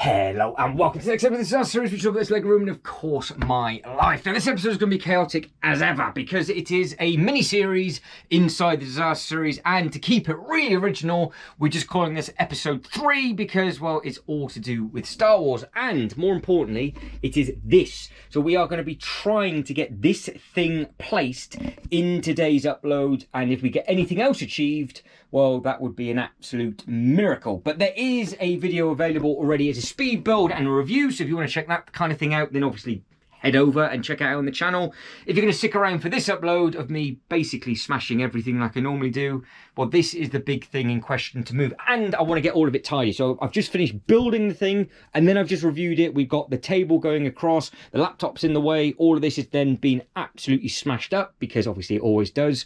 Hello and welcome to the next episode of this our series, which is this Lego Room and of course my life. Now this episode is going to be chaotic as ever because it is a mini-series inside the Disaster series, and to keep it really original we're just calling this episode 3 because, well, it's all to do with Star Wars, and more importantly it is this. So we are going to be trying to get this thing placed in today's upload, and if we get anything else achieved, well, that would be an absolute miracle. But there is a video available already as a speed build and a review, so if you want to check that kind of thing out, then obviously head over and check it out on the channel. If you're going to stick around for this upload of me basically smashing everything like I normally do, well, this is the big thing in question to move, and I want to get all of it tidy. So I've just finished building the thing, and then I've just reviewed it. We've got the table going across, the laptop's in the way, all of this has then been absolutely smashed up, because obviously it always does.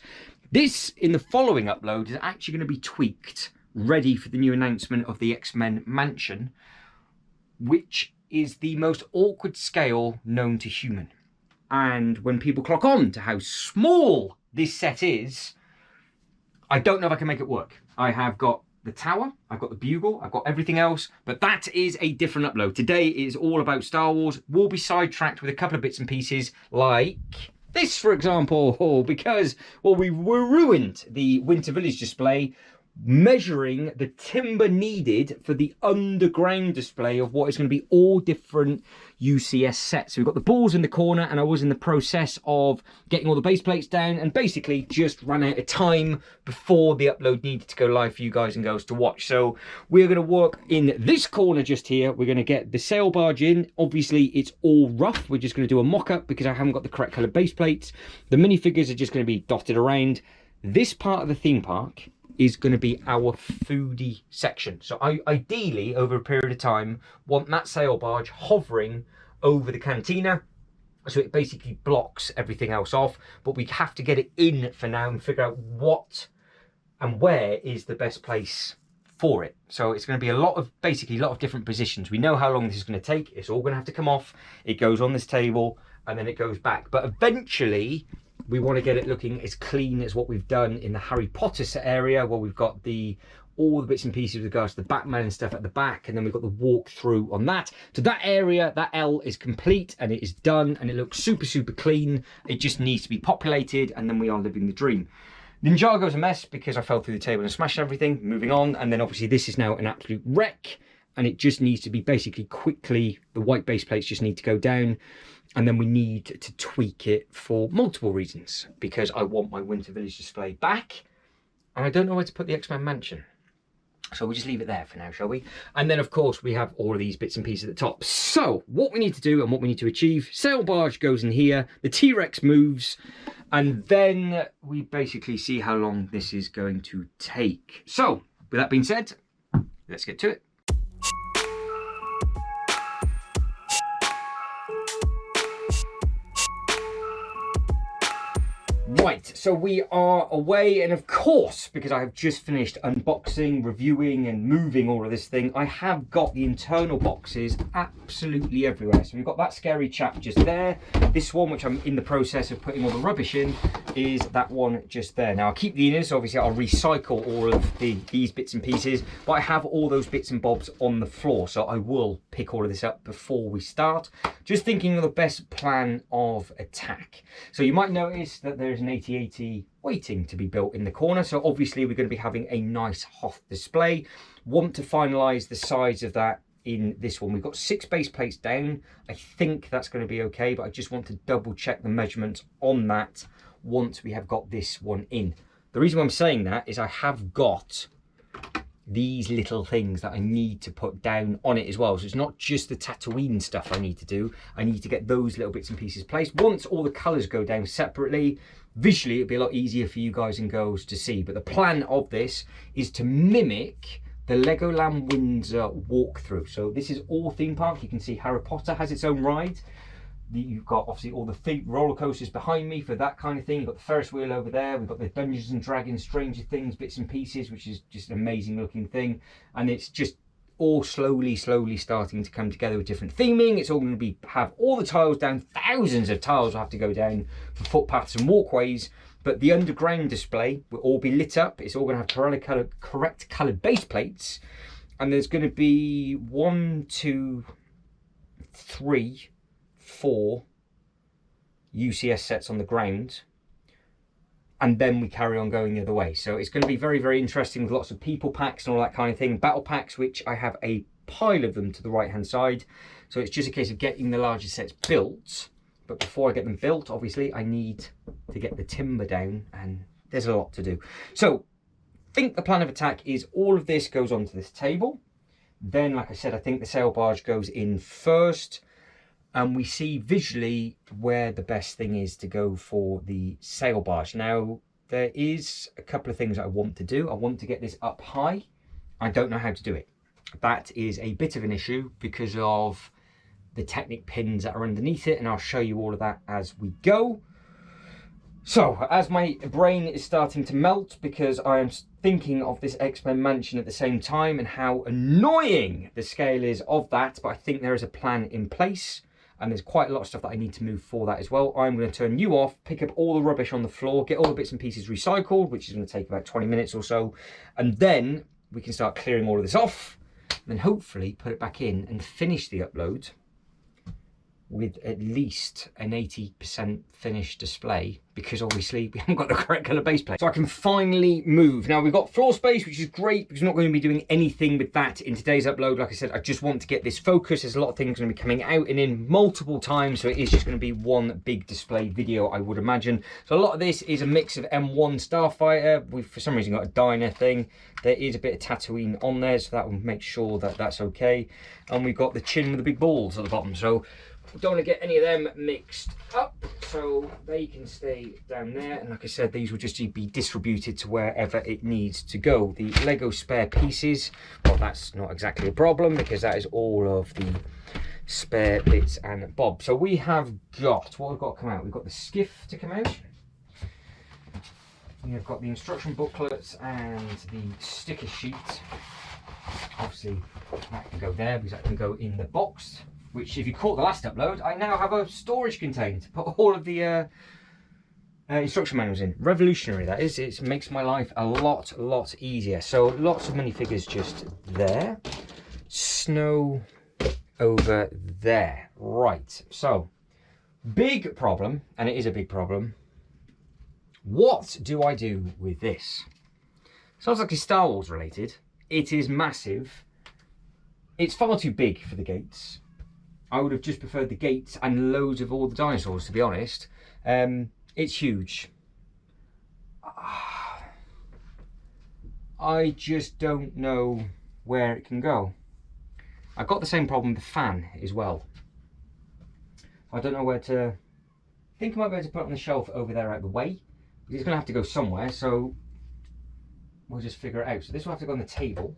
This, in the following upload, is actually going to be tweaked, ready for the new announcement of the X-Men mansion, which is the most awkward scale known to human. And when people clock on to how small this set is, I don't know if I can make it work. I have got the tower, I've got the bugle, I've got everything else, but that is a different upload. Today is all about Star Wars. We'll be sidetracked with a couple of bits and pieces, like this, for example, because, well, we ruined the Winter Village display measuring the timber needed for the underground display of what is going to be all different UCS sets. So we've got the balls in the corner, and I was in the process of getting all the base plates down and basically just ran out of time before the upload needed to go live for you guys and girls to watch. So we're going to work in this corner just here. We're going to get the sail barge in. Obviously it's all rough. We're just going to do a mock-up because I haven't got the correct colour base plates. The minifigures are just going to be dotted around. This part of the theme park is going to be our foodie section. So I ideally, over a period of time, want that sail barge hovering over the cantina, so it basically blocks everything else off. But we have to get it in for now and figure out what and where is the best place for it. So it's going to be basically a lot of different positions. We know how long this is going to take. It's all going to have to come off. It goes on this table and then it goes back. But eventually we want to get it looking as clean as what we've done in the Harry Potter set area, where we've got all the bits and pieces with regards to the Batman and stuff at the back, and then we've got the walk-through on that. So that area, that L, is complete and it is done, and it looks super, super clean. It just needs to be populated, and then we are living the dream. Ninjago's a mess because I fell through the table and smashed everything. Moving on, and then obviously this is now an absolute wreck, and it just needs to be basically quickly, the white base plates just need to go down. And then we need to tweak it for multiple reasons, because I want my Winter Village display back, and I don't know where to put the X-Men mansion. So we'll just leave it there for now, shall we? And then, of course, we have all of these bits and pieces at the top. So what we need to do and what we need to achieve: sail barge goes in here, the T-Rex moves, and then we basically see how long this is going to take. So with that being said, let's get to it. Right, so we are away, and of course, because I have just finished unboxing, reviewing and moving all of this thing, I have got the internal boxes absolutely everywhere. So we've got that scary chap just there. This one, which I'm in the process of putting all the rubbish in, is that one just there. Now I'll keep the inners, so obviously I'll recycle all of these bits and pieces, but I have all those bits and bobs on the floor, so I will pick all of this up before we start. Just thinking of the best plan of attack. So you might notice that there's an AT-AT waiting to be built in the corner, so obviously we're going to be having a nice Hoth display. Want to finalize the size of that in this one. We've got 6 base plates down. I think that's going to be okay, but I just want to double check the measurements on that once we have got this one in. The reason why I'm saying that is I have got these little things that I need to put down on it as well. So it's not just the Tatooine stuff I need to do. I need to get those little bits and pieces placed. Once all the colours go down separately, visually it'll be a lot easier for you guys and girls to see. But the plan of this is to mimic the Legoland Windsor walkthrough. So this is all theme park. You can see Harry Potter has its own ride. You've got obviously all the roller coasters behind me for that kind of thing. You've got the Ferris wheel over there. We've got the Dungeons and Dragons Stranger Things bits and pieces, which is just an amazing looking thing. And it's just all slowly starting to come together with different theming. It's all going to have all the tiles down. Thousands of tiles will have to go down for footpaths and walkways. But the underground display will all be lit up. It's all going to have correct coloured base plates. And there's going to be 1, 2, 3, 4 UCS sets on the ground. And then we carry on going the other way. So it's going to be very, very interesting with lots of people packs and all that kind of thing. Battle packs, which I have a pile of them to the right-hand side. So it's just a case of getting the larger sets built. But before I get them built, obviously, I need to get the timber down, and there's a lot to do. So I think the plan of attack is all of this goes onto this table. Then, like I said, I think the sail barge goes in first. And we see visually where the best thing is to go for the sail barge. Now, there is a couple of things I want to do. I want to get this up high. I don't know how to do it. That is a bit of an issue because of the Technic pins that are underneath it, and I'll show you all of that as we go. So, as my brain is starting to melt because I am thinking of this X-Men mansion at the same time and how annoying the scale is of that, but I think there is a plan in place. And there's quite a lot of stuff that I need to move for that as well. I'm going to turn you off, pick up all the rubbish on the floor, get all the bits and pieces recycled, which is going to take about 20 minutes or so. And then we can start clearing all of this off. And then hopefully put it back in and finish the upload with at least an 80% finished display, because obviously we haven't got the correct colour base plate. So I can finally move. Now we've got floor space, which is great because we're not going to be doing anything with that in today's upload. Like I said, I just want to get this focused. There's a lot of things going to be coming out and in multiple times, so it is just going to be one big display video, I would imagine. So a lot of this is a mix of M1 Starfighter. We've for some reason got a diner thing. There is a bit of Tatooine on there, so that will make sure that that's okay. And we've got the chin with the big balls at the bottom. So don't want to get any of them mixed up, so they can stay down there. And like I said, these will just be distributed to wherever it needs to go. The Lego spare pieces, well, that's not exactly a problem because that is all of the spare bits and bobs. So we have got, what we've got to come out, we've got the skiff to come out. We have got the instruction booklets and the sticker sheet. Obviously that can go there because that can go in the box, which if you caught the last upload, I now have a storage container to put all of the instruction manuals in. Revolutionary, that is. It makes my life a lot easier. So lots of minifigures just there. Snow over there. Right, so big problem, and it is a big problem. What do I do with this? Sounds like it's Star Wars related. It is massive. It's far too big for the gates. I would have just preferred the gates and loads of all the dinosaurs, to be honest. It's huge. I just don't know where it can go. I've got the same problem with the fan as well. I don't know where to... I think I might be able to put it on the shelf over there out of the way. But it's going to have to go somewhere, so we'll just figure it out. So this will have to go on the table.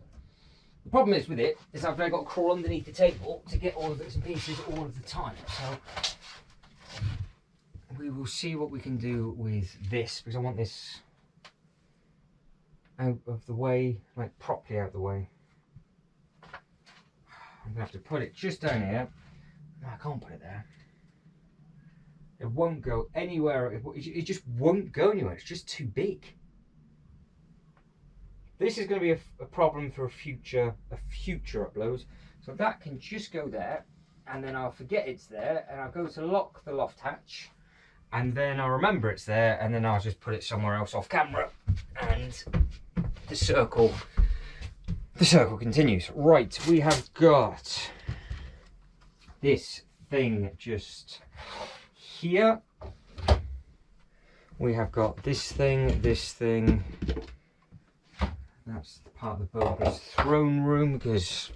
The problem is with it is I've now got to crawl underneath the table to get all the bits and pieces all of the time. So we will see what we can do with this, because I want this out of the way, like properly out of the way. I'm going to have to put it just down here. No, I can't put it there. It won't go anywhere. It just won't go anywhere. It's just too big. This is going to be a problem for a future upload. So that can just go there, and then I'll forget it's there, and I'll go to lock the loft hatch, and then I'll remember it's there, and then I'll just put it somewhere else off camera, and the circle continues. Right, we have got this thing just here. We have got this thing. That's part of the Boba's throne room, because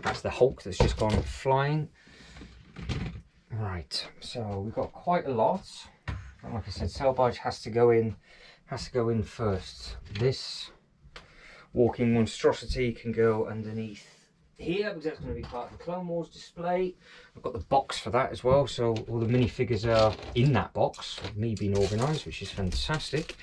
that's the Hulk that's just gone flying. Right, so we've got quite a lot. And like I said, sail barge has to go in first. This walking monstrosity can go underneath here, because that's going to be part of the Clone Wars display. I've got the box for that as well, so all the minifigures are in that box, with me being organised, which is fantastic.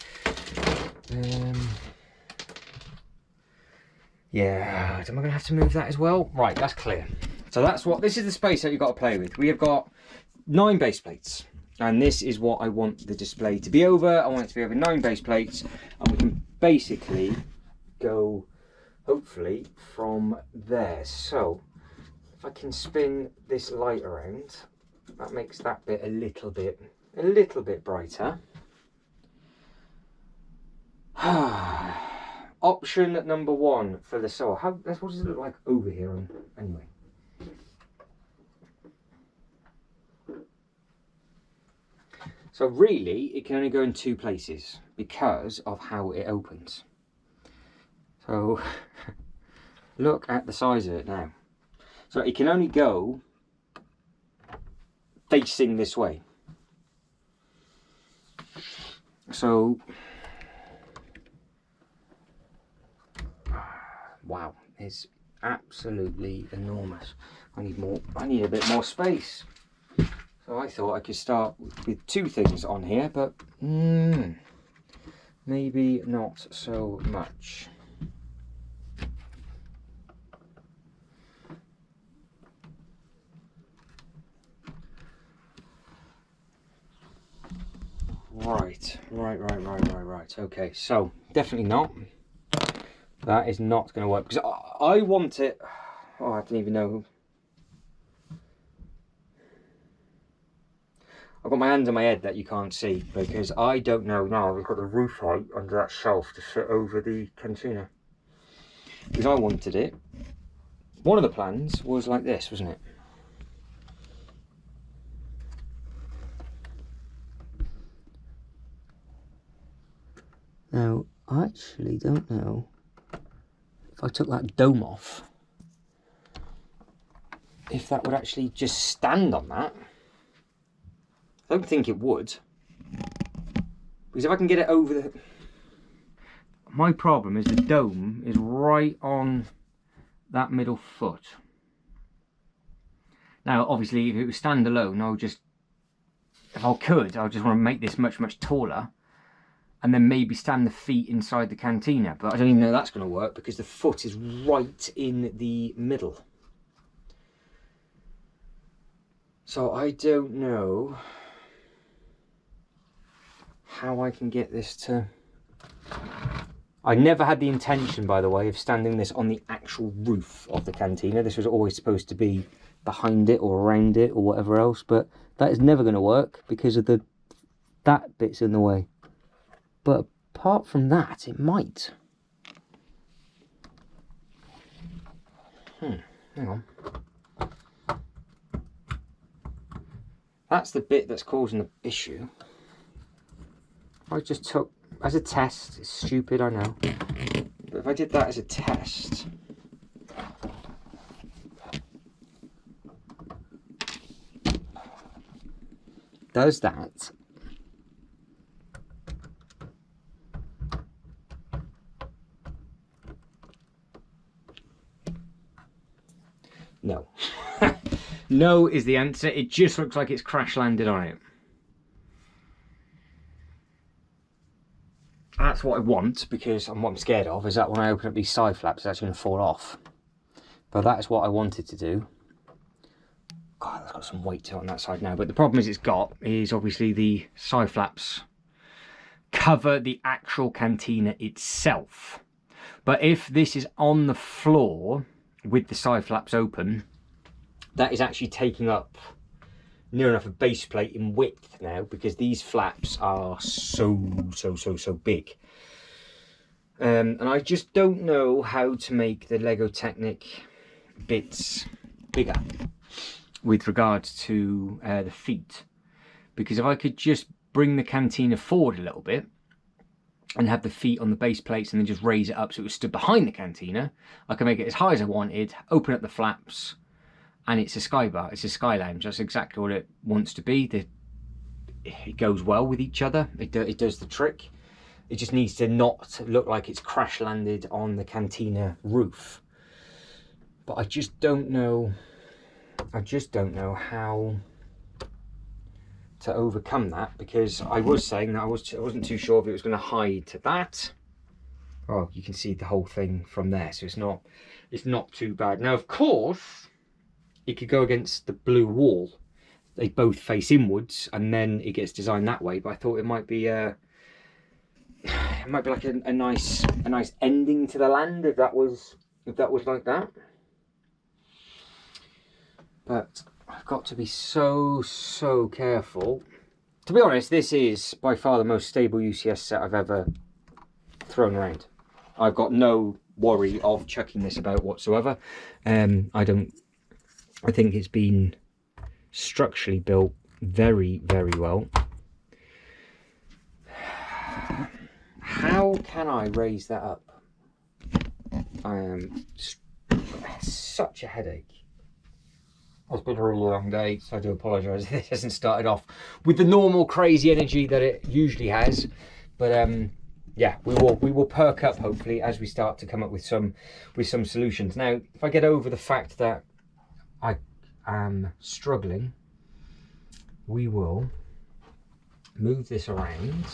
Yeah, am I going to have to move that as well? Right, that's clear. So this is the space that you've got to play with. We have got 9 base plates, and this is what I want the display to be over. I want it to be over 9 base plates, and we can basically go hopefully from there. So if I can spin this light around, that makes that bit a little bit brighter. Option number 1 for the saw. What does it look like over here? Anyway. So really, it can only go in 2 places because of how it opens. So look at the size of it now. So it can only go facing this way. So, wow, it's absolutely enormous. I need a bit more space. So I thought I could start with 2 things on here, but maybe not so much. Right. Okay, so definitely not. That is not going to work because I want it. Oh, I don't even know. I've got my hand on my head that you can't see because I don't know now. We've got the roof height under that shelf to fit over the cantina because I wanted it. One of the plans was like this, wasn't it? Now, I actually don't know if I took that dome off, if that would actually just stand on that. I don't think it would. Because if I can get it over the... My problem is the dome is right on that middle foot. Now, obviously, if it was standalone, if I could, I just want to make this much, much taller. And then maybe stand the feet inside the cantina. But I don't even know that's going to work because the foot is right in the middle. So I don't know how I can get this to... I never had the intention, by the way, of standing this on the actual roof of the cantina. This was always supposed to be behind it or around it or whatever else. But that is never going to work because of that bit's in the way. But apart from that, it might. Hang on. That's the bit that's causing the issue. I just took, as a test, it's stupid, I know. But if I did that as a test... Does that... No. No is the answer. It just looks like it's crash landed on it. That's what I want, because what I'm scared of is that when I open up these side flaps, it's actually going to fall off. But that is what I wanted to do. God, that's got some weight to it on that side now. But the problem is obviously the side flaps cover the actual cantina itself. But if this is on the floor with the side flaps open, that is actually taking up near enough a base plate in width now, because these flaps are so big. And I just don't know how to make the Lego Technic bits bigger with regards to the feet. Because if I could just bring the cantina forward a little bit and have the feet on the base plates and then just raise it up so it was stood behind the cantina, I can make it as high as I wanted, open up the flaps, and it's a sky bar, it's a sky lounge. That's exactly what it wants to be. It goes well with each other. It does the trick. It just needs to not look like it's crash landed on the cantina roof. But I just don't know. I just don't know how to overcome that, because I was saying that I wasn't too sure if it was going to hide that. Oh, you can see the whole thing from there, so it's not too bad. Now, of course, it could go against the blue wall. They both face inwards, and then it gets designed that way. But I thought it might be it might be like a nice ending to the land if that was like that. But I've got to be so careful. To be honest, this is by far the most stable UCS set I've ever thrown around. I've got no worry of chucking this about whatsoever. I think it's been structurally built very well. How can I raise that up? I am such a headache. It's been a really long day, so I do apologise if this hasn't started off with the normal crazy energy that it usually has. But yeah, we will perk up hopefully as we start to come up with some solutions. Now, if I get over the fact that I am struggling, we will move this around.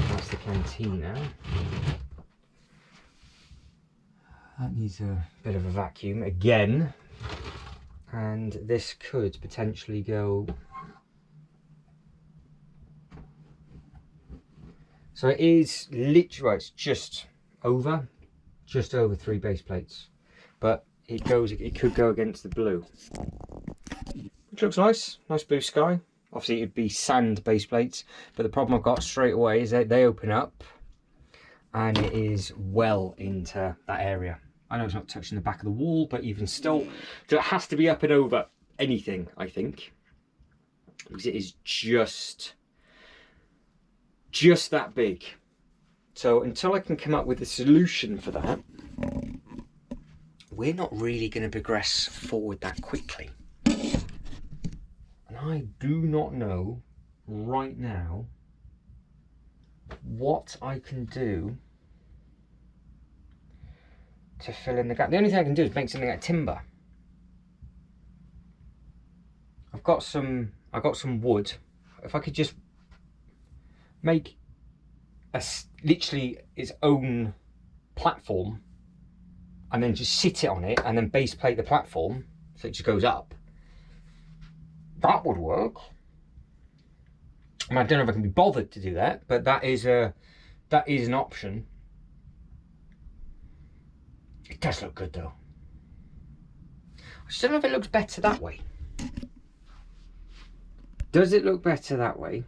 That's the cantina. That needs a bit of a vacuum again, and this could potentially go. So it is literally, it's just over 3 base plates, but it could go against the blue, which looks nice blue sky. Obviously it'd be sand base plates, but the problem I've got straight away is that they open up and it is well into that area. I know it's not touching the back of the wall, but even still, so it has to be up and over anything, I think, because it is just that big. So until I can come up with a solution for that, we're not really going to progress forward that quickly. And I do not know right now what I can do to fill in the gap. The only thing I can do is make something out of timber. I've got some wood. If I could just make literally its own platform and then just sit it on it and then base plate the platform so it just goes up, that would work. I mean, I don't know if I can be bothered to do that, but that is an option. It does look good though. I just don't know if it looks better that way. Does it look better that way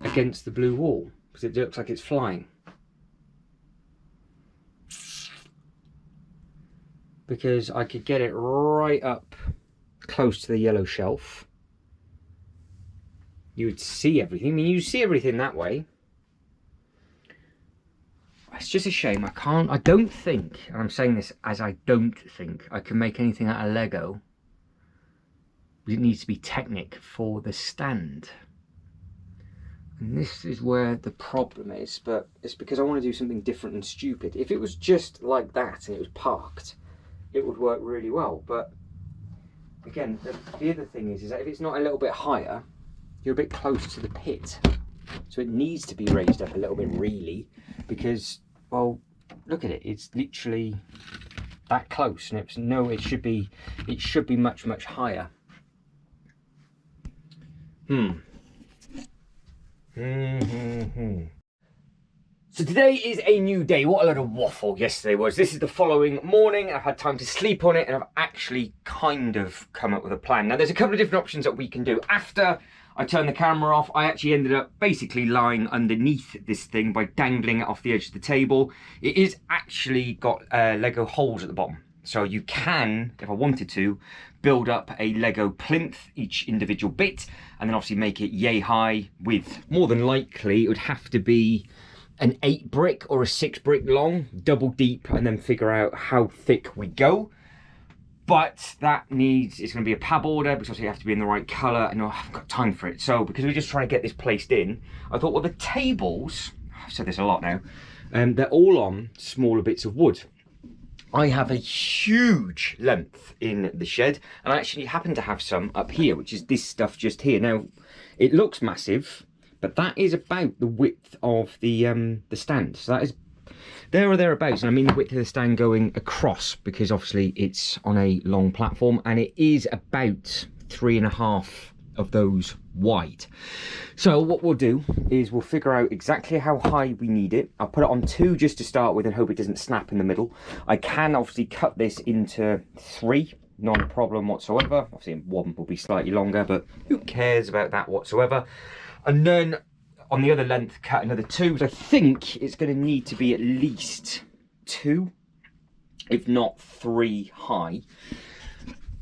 against the blue wall? Because it looks like it's flying. Because I could get it right up close to the yellow shelf. You would see everything. I mean, you see everything that way. It's just a shame I don't think, and I'm saying this as I don't think, I can make anything out of Lego. It needs to be Technic for the stand. And this is where the problem is, but it's because I want to do something different and stupid. If it was just like that and it was parked, it would work really well. But again, the other thing is that if it's not a little bit higher, you're a bit close to the pit. So it needs to be raised up a little bit really, because, well, look at it, it's literally that close, and it should be much higher. So today is a new day. What a load of waffle yesterday was. This is the following morning. I've had time to sleep on it, and I've actually kind of come up with a plan. Now, there's a couple of different options that we can do. After I turned the camera off, I actually ended up basically lying underneath this thing by dangling it off the edge of the table. It is actually got Lego holes at the bottom. So you can, if I wanted to, build up a Lego plinth, each individual bit, and then obviously make it yay high with, more than likely, it would have to be an 8 brick or a 6 brick long, double deep, and then figure out how thick we go. But that needs, it's going to be a pab order, because obviously you have to be in the right colour, and I haven't got time for it. So because we're just trying to get this placed in, I thought, well, the tables, I've said this a lot now, they're all on smaller bits of wood. I have a huge length in the shed, and I actually happen to have some up here, which is this stuff just here. Now, it looks massive, but that is about the width of the stand. So that is there or thereabouts. And I mean the width of the stand going across, because obviously it's on a long platform, and it is about 3.5 of those wide. So what we'll do is we'll figure out exactly how high we need it. I'll put it on 2 just to start with and hope it doesn't snap in the middle. I can obviously cut this into 3, not a problem whatsoever. Obviously 1 will be slightly longer, but who cares about that whatsoever. And then on the other length, cut another 2. I think it's going to need to be at least 2, if not 3 high.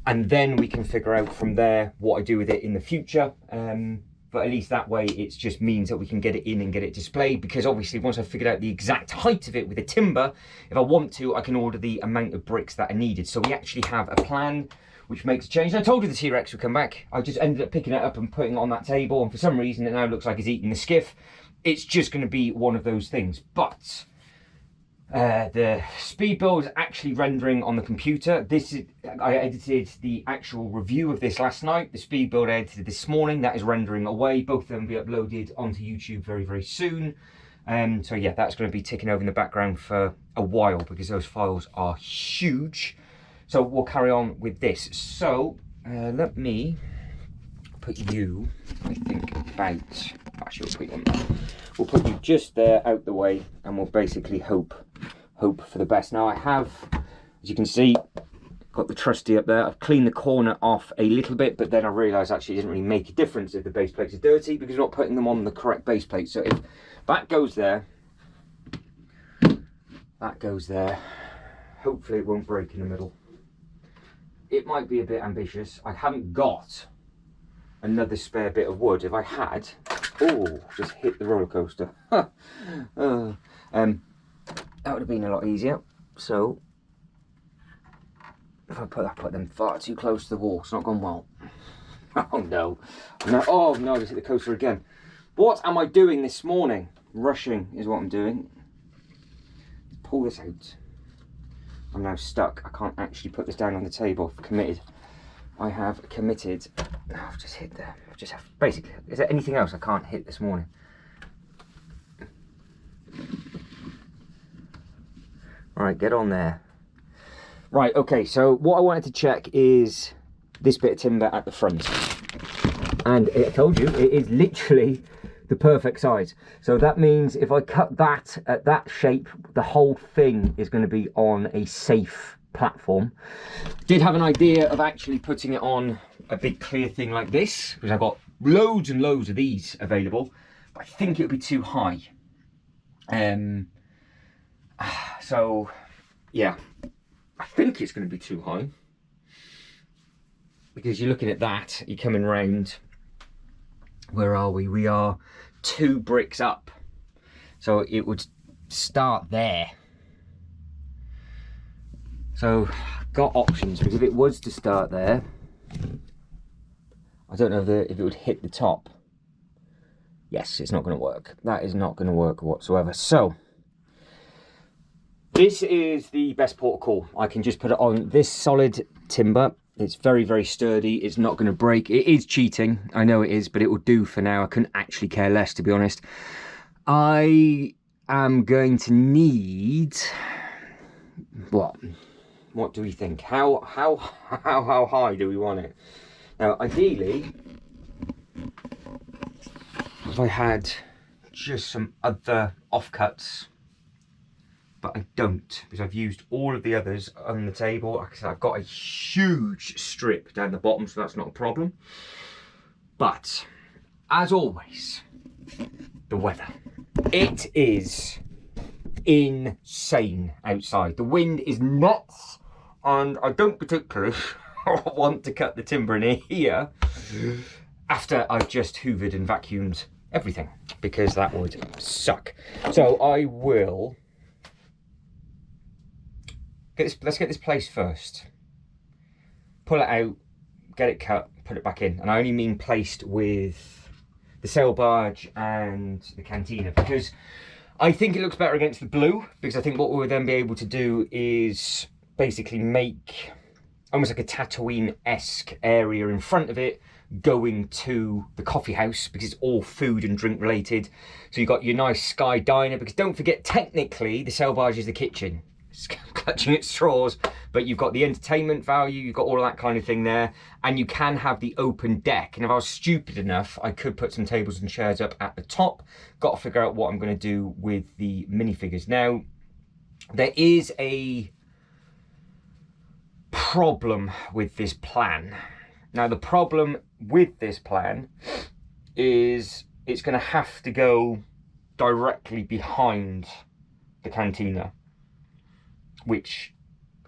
And then we can figure out from there what I do with it in the future. But at least that way it just means that we can get it in and get it displayed, because obviously once I've figured out the exact height of it with the timber, if I want to, I can order the amount of bricks that are needed. So we actually have a plan which makes a change. And I told you the T-Rex would come back. I just ended up picking it up and putting it on that table, and for some reason it now looks like it's eating the skiff. It's just going to be one of those things. But the speed build is actually rendering on the computer. I edited the actual review of this last night. The speed build I edited this morning, that is rendering away. Both of them will be uploaded onto YouTube very, very soon. So yeah, that's going to be ticking over in the background for a while because those files are huge. So we'll carry on with this. So let me put you, I think, about, actually we'll put you on there. We'll put you just there out the way, and we'll basically hope for the best. Now I have, as you can see, got the trusty up there. I've cleaned the corner off a little bit, but then I realised actually it doesn't really make a difference if the base plates are dirty because we're not putting them on the correct base plate. So if that goes there, that goes there, hopefully it won't break in the middle. It might be a bit ambitious. I haven't got another spare bit of wood. If I had, oh, just hit the roller coaster. That would have been a lot easier. So if I put them far too close to the wall, it's not gone well. Oh no. Oh no, I just hit the coaster again. What am I doing this morning? Rushing is what I'm doing. Pull this out. I'm now stuck. I can't actually put this down on the table. I've committed. I have committed. Oh, I've just hit there. I just have, basically, is there anything else I can't hit this morning? Right, get on there. Right, okay, so what I wanted to check is this bit of timber at the front. And I told you, it is literally the perfect size. So that means if I cut that at that shape, the whole thing is going to be on a safe platform. Did have an idea of actually putting it on a big clear thing like this, because I've got loads and loads of these available, but I think it would be too high. So yeah, I think it's going to be too high, because you're looking at that, you're coming round, where are we? We are 2 bricks up, so it would start there. So got options, because if it was to start there, I don't know if it would hit the top. Yes, it's not going to work. That is not going to work whatsoever. So this is the best port of call. I can just put it on this solid timber. It's very, very sturdy. It's not going to break. It is cheating. I know it is, but it will do for now. I couldn't actually care less, to be honest. I am going to need... What do we think? How high do we want it? Now, ideally, if I had just some other offcuts, but I don't, because I've used all of the others on the table. Like I said, I've got a huge strip down the bottom, so that's not a problem. But as always, the weather. It is insane outside. The wind is nuts, and I don't particularly want to cut the timber in here after I've just hoovered and vacuumed everything, because that would suck. So I will let's get this placed first. Pull it out, get it cut, put it back in. And I only mean placed with the sail barge and the cantina, because I think it looks better against the blue, because I think what we'll then be able to do is basically make almost like a Tatooine-esque area in front of it going to the coffee house, because it's all food and drink related. So you've got your nice sky diner, because don't forget, technically the sail barge is the kitchen. clutching at straws, but you've got the entertainment value, you've got all of that kind of thing there, and you can have the open deck. And if I was stupid enough, I could put some tables and chairs up at the top. Got to figure out what I'm going to do with the minifigures. Now, there is a problem with this plan. Now, the problem with this plan is it's going to have to go directly behind the cantina, which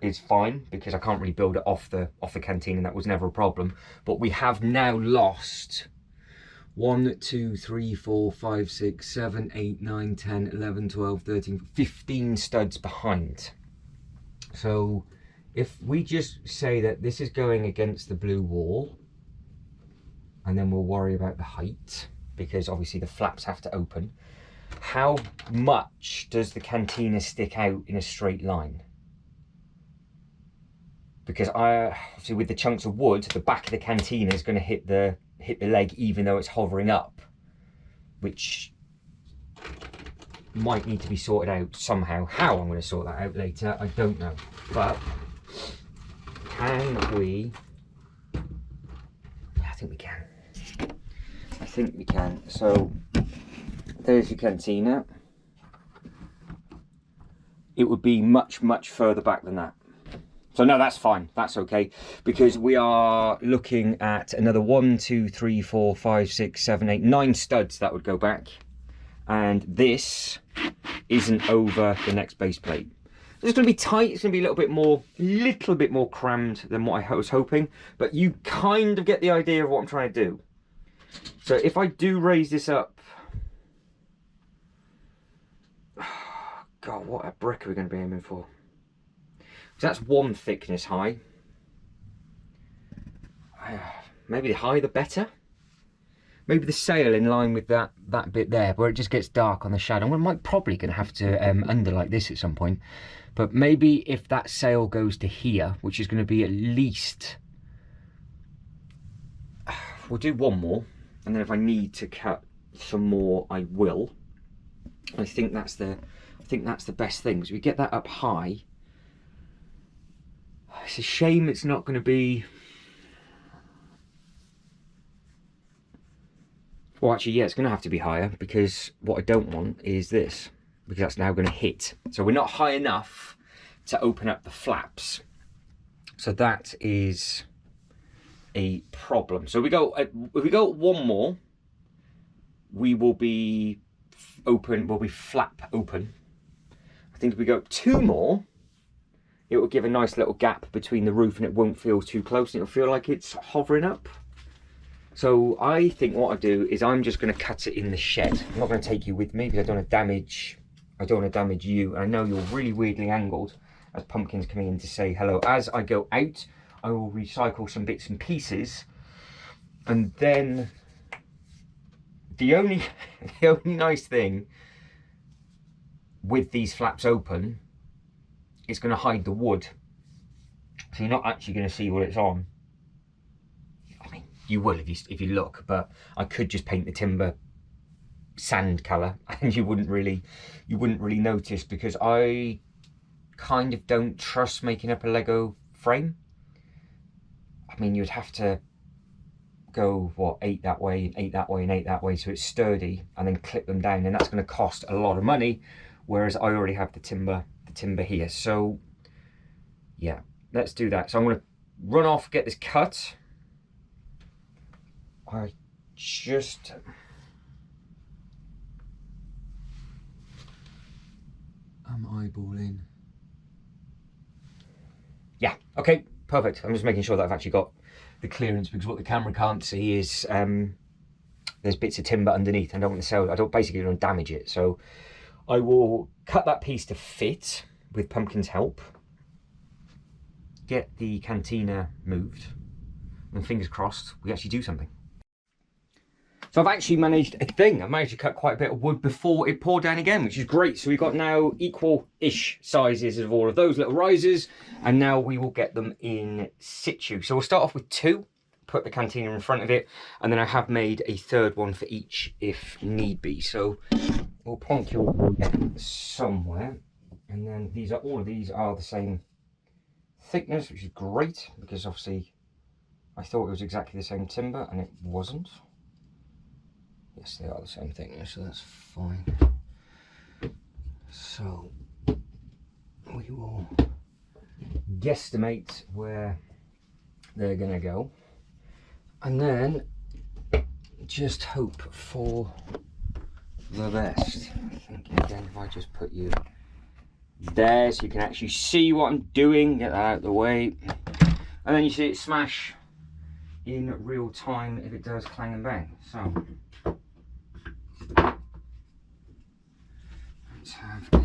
is fine because I can't really build it off the cantina. That was never a problem. But we have now lost 1, 2, 3, 4, 5, 6, 7, 8, 9, 10, 11, 12, 13, 15 studs behind. So if we just say that this is going against the blue wall, and then we'll worry about the height, because obviously the flaps have to open. How much does the cantina stick out in a straight line? Because obviously with the chunks of wood, the back of the cantina is going to hit the leg even though it's hovering up, which might need to be sorted out somehow. How I'm going to sort that out later, I don't know. But can we? I think we can. I think we can. So there's your cantina. It would be much, much further back than that. So no, that's fine. That's okay. Because we are looking at another 1, 2, 3, 4, 5, 6, 7, 8, 9 studs that would go back. And this isn't over the next base plate. It's going to be tight. It's going to be a little bit more crammed than what I was hoping. But you kind of get the idea of what I'm trying to do. So if I do raise this up, God, what a brick are we going to be aiming for? So that's one thickness high. Maybe the higher the better. Maybe the sail in line with that bit there, where it just gets dark on the shadow. I might probably going to have to underlight this at some point. But maybe if that sail goes to here, which is going to be at least... We'll do one more. And then if I need to cut some more, I will. I think that's the best thing. So we get that up high. It's a shame it's not going to be... Well, actually, yeah, it's going to have to be higher, because what I don't want is this, because that's now going to hit. So we're not high enough to open up the flaps. So that is a problem. So if we go one more, we will be open, we'll be flap open. I think if we go 2 more, it will give a nice little gap between the roof and it won't feel too close and it'll feel like it's hovering up. So I think what I do is I'm just going to cut it in the shed. I'm not going to take you with me because I don't want to damage you. And I know you're really weirdly angled as Pumpkin's coming in to say hello. As I go out, I will recycle some bits and pieces. And then the only nice thing with these flaps open, it's going to hide the wood. So you're not actually going to see what it's on. I mean, you will if you look, but I could just paint the timber sand colour and you wouldn't really notice, because I kind of don't trust making up a Lego frame. I mean, you'd have to go, what, 8 that way, and 8 that way, and 8 that way, so it's sturdy, and then clip them down, and that's going to cost a lot of money, whereas I already have the timber here. So yeah, let's do that. So I'm going to run off, get this cut. I'm eyeballing. Yeah, okay, perfect. I'm just making sure that I've actually got the clearance, because what the camera can't see is there's bits of timber underneath. I don't want to basically don't damage it. So I will cut that piece to fit with Pumpkin's help, get the cantina moved, and fingers crossed we actually do something. So I've actually managed a thing. I've managed to cut quite a bit of wood before it poured down again, which is great. So we've got now equal-ish sizes of all of those little risers, and now we will get them in situ. So we'll start off with 2, put the cantina in front of it, and then I have made a 3rd one for each if need be. So we'll plonk your wood somewhere. And then all of these are the same thickness, which is great, because obviously I thought it was exactly the same timber and it wasn't. Yes, they are the same thickness, so that's fine. So we will guesstimate where they're gonna go, and then just hope for the best. I think again, if I just put you there so you can actually see what I'm doing, get that out of the way, and then you see it smash in real time if it does clang and bang. So let's have a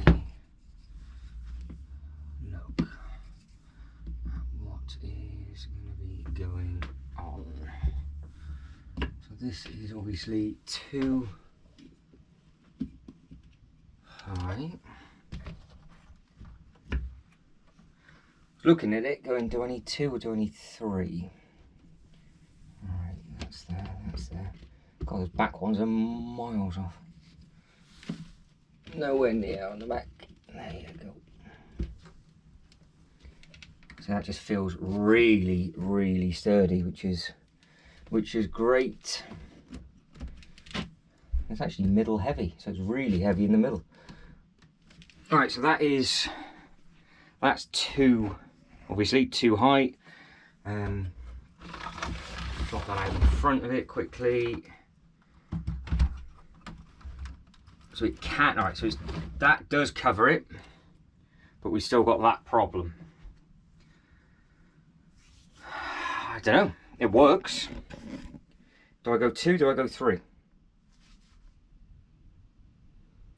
look at what is going to be going on. So this is obviously too high. Looking at it, going, do I need 2 or do I need 3? Alright, that's there, that's there. God, those back ones are miles off. Nowhere near on the back. There you go. So that just feels really, really sturdy, which is great. It's actually middle heavy, so it's really heavy in the middle. Alright, so that's 2. Obviously too high. Drop that out in front of it quickly. So it can't. Alright, so that does cover it, but we've still got that problem. I don't know. It works. Do I go 2? Do I go 3?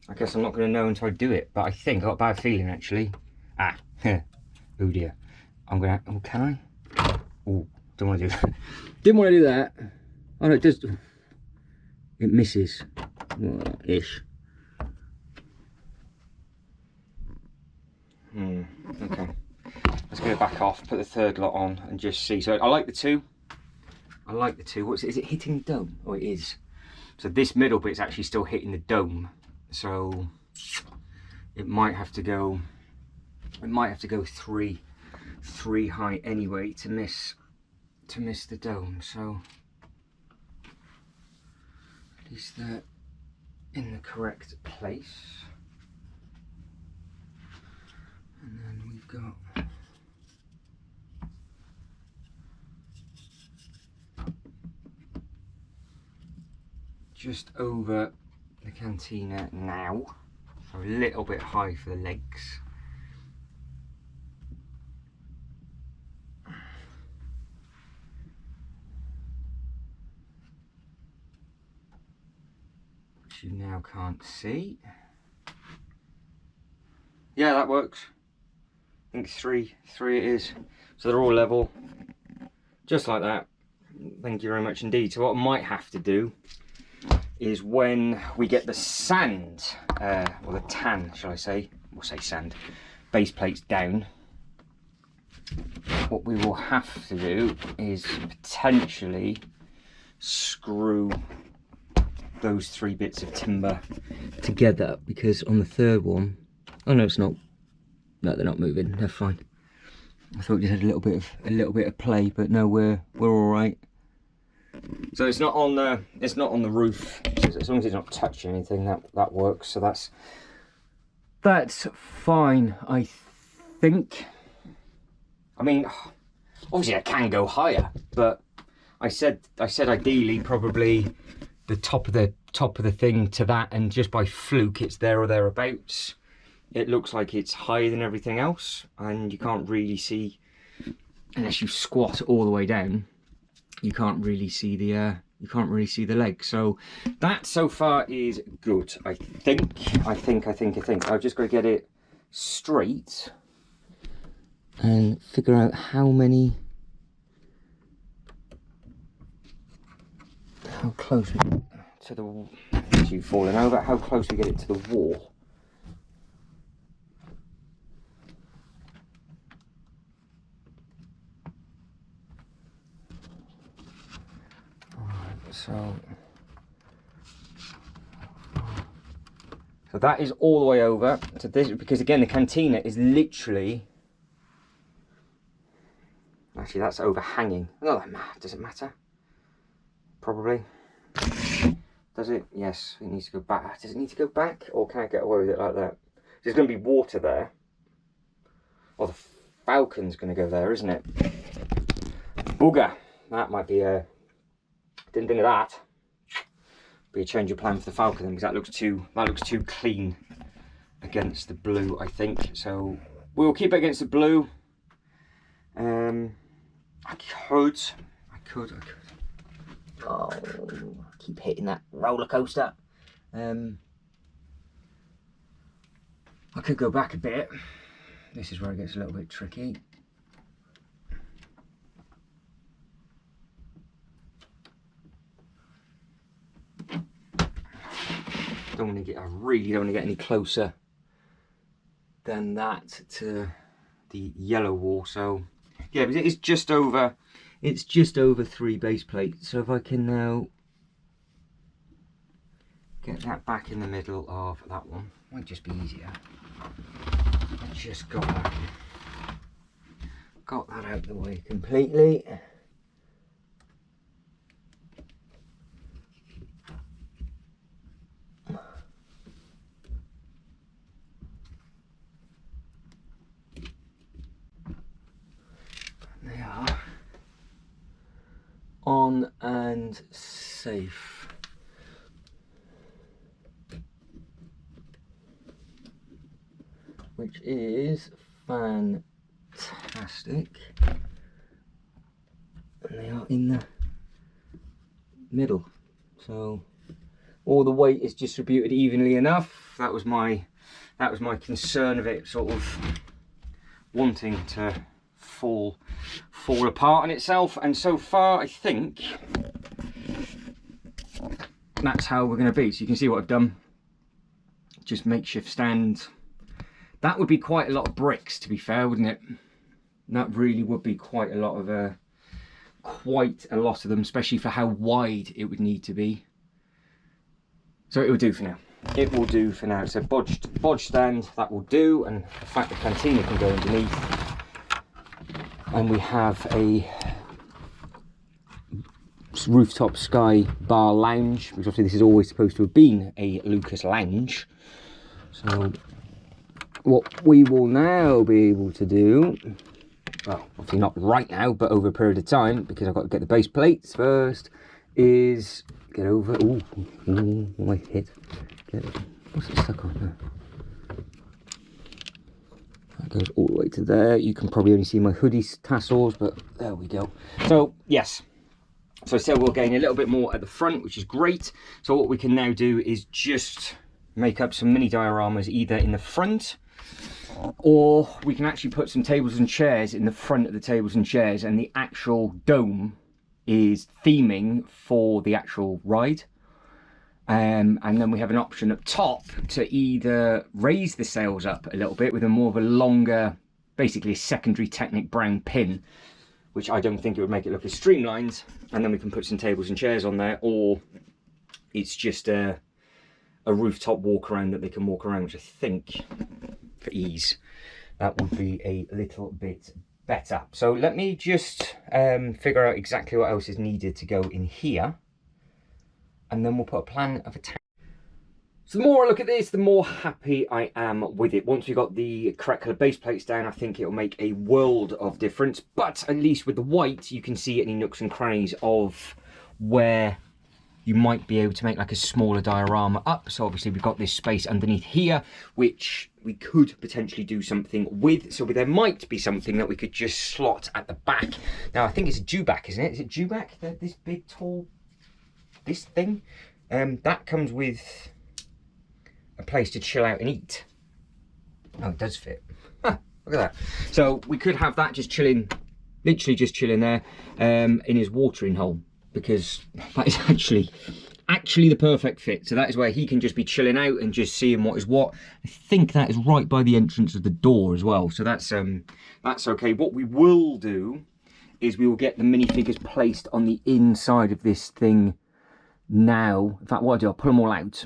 I guess I'm not going to know until I do it, but I think I've got a bad feeling actually. Ah, oh dear. I'm gonna. Oh, can I? Oh, don't want to do that. Didn't want to do that. Oh no, it does. It misses. Ish. Okay. Let's get it back off. Put the third lot on and just see. So I like the 2. I like the 2. What's it? Is it hitting the dome? Oh, it is. So this middle bit's actually still hitting the dome. So it might have to go. It might have to go 3 high anyway to miss the dome. So at least they're in the correct place. And then we've got just over the cantina now, so a little bit high for the legs. Which you now can't see. Yeah, that works. I think 3 it is. So they're all level, just like that. Thank you very much indeed. So what I might have to do is when we get the sand, or the tan, shall I say, we'll say sand, base plates down, what we will have to do is potentially screw those 3 bits of timber together, because on the third one, oh no, it's not. No, they're not moving. They're fine. I thought we just had a little bit of play, but no, we're all right. So it's not on the roof. So as long as it's not touching anything, that works. So that's fine, I think. I mean, obviously I can go higher, but I said ideally probably the top of the thing to that, and just by fluke it's there or thereabouts. It looks like it's higher than everything else, and you can't really see, unless you squat all the way down, you can't really see the leg. So that so far is good. I think I've just got to get it straight and figure out how close we get to the, as you've fallen over, how close we get it to the wall. So that is all the way over to this, because again the cantina is literally, actually that's overhanging. Oh, does it matter? Probably. Does it? Yes, it needs to go back. Does it need to go back, or can I get away with it like that? There's going to be water there. Oh, the falcon's going to go there, isn't it? Booger. That might be a... Didn't think of that. Be a change of plan for the falcon, because that looks too clean against the blue, I think. So we'll keep it against the blue. I could. Oh, I keep hitting that roller coaster. I could go back a bit. This is where it gets a little bit tricky. I really don't want to get any closer than that to the yellow wall. So yeah, it's just over 3 base plates. So if I can now get that back in the middle of that one, might just be easier. I just got that out of the way completely. They are on and safe. Which is fantastic. And they are in the middle. So all the weight is distributed evenly enough. That was my concern of it sort of wanting to fall apart on itself, and so far I think that's how we're going to be. So you can see what I've done, just makeshift stands. That would be quite a lot of bricks, to be fair, wouldn't it? That really would be quite a lot of them, especially for how wide it would need to be. So it will do for now. It will do for now. So bodge stand, that will do, and the fact the cantina can go underneath. And we have a rooftop sky bar lounge, because obviously this is always supposed to have been a Lucas lounge. So what we will now be able to do, well, obviously not right now, but over a period of time, because I've got to get the base plates first, is get over. Ooh, my hit. What's it stuck on there? That goes all the way to there. You can probably only see my hoodie tassels, but there we go. So yes, so I said we'll gain a little bit more at the front, which is great. So what we can now do is just make up some mini dioramas either in the front, or we can actually put some tables and chairs in the front of the tables and chairs, and the actual dome is theming for the actual ride. And then we have an option up top to either raise the sails up a little bit with a more of a longer, basically a secondary Technic brown pin, which I don't think it would make it look as streamlined, and then we can put some tables and chairs on there, or it's just a rooftop walk around that they can walk around, which I think for ease that would be a little bit better. So let me just figure out exactly what else is needed to go in here, and then we'll put a plan of attack. So the more I look at this, the more happy I am with it. Once we've got the correct colour base plates down, I think it'll make a world of difference. But at least with the white, you can see any nooks and crannies of where you might be able to make like a smaller diorama up. So obviously we've got this space underneath here, which we could potentially do something with. So there might be something that we could just slot at the back. Now I think it's a dewback, isn't it? Is it dewback? This big, tall, this thing? That comes with a place to chill out and eat. Oh, it does fit. Huh, look at that. So we could have that just chilling, literally just chilling there in his watering hole, because that is actually the perfect fit. So that is where he can just be chilling out and just seeing what is what. I think that is right by the entrance of the door as well. So that's okay. What we will do is we will get the minifigures placed on the inside of this thing now. In fact, what I'll do, I'll pull them all out.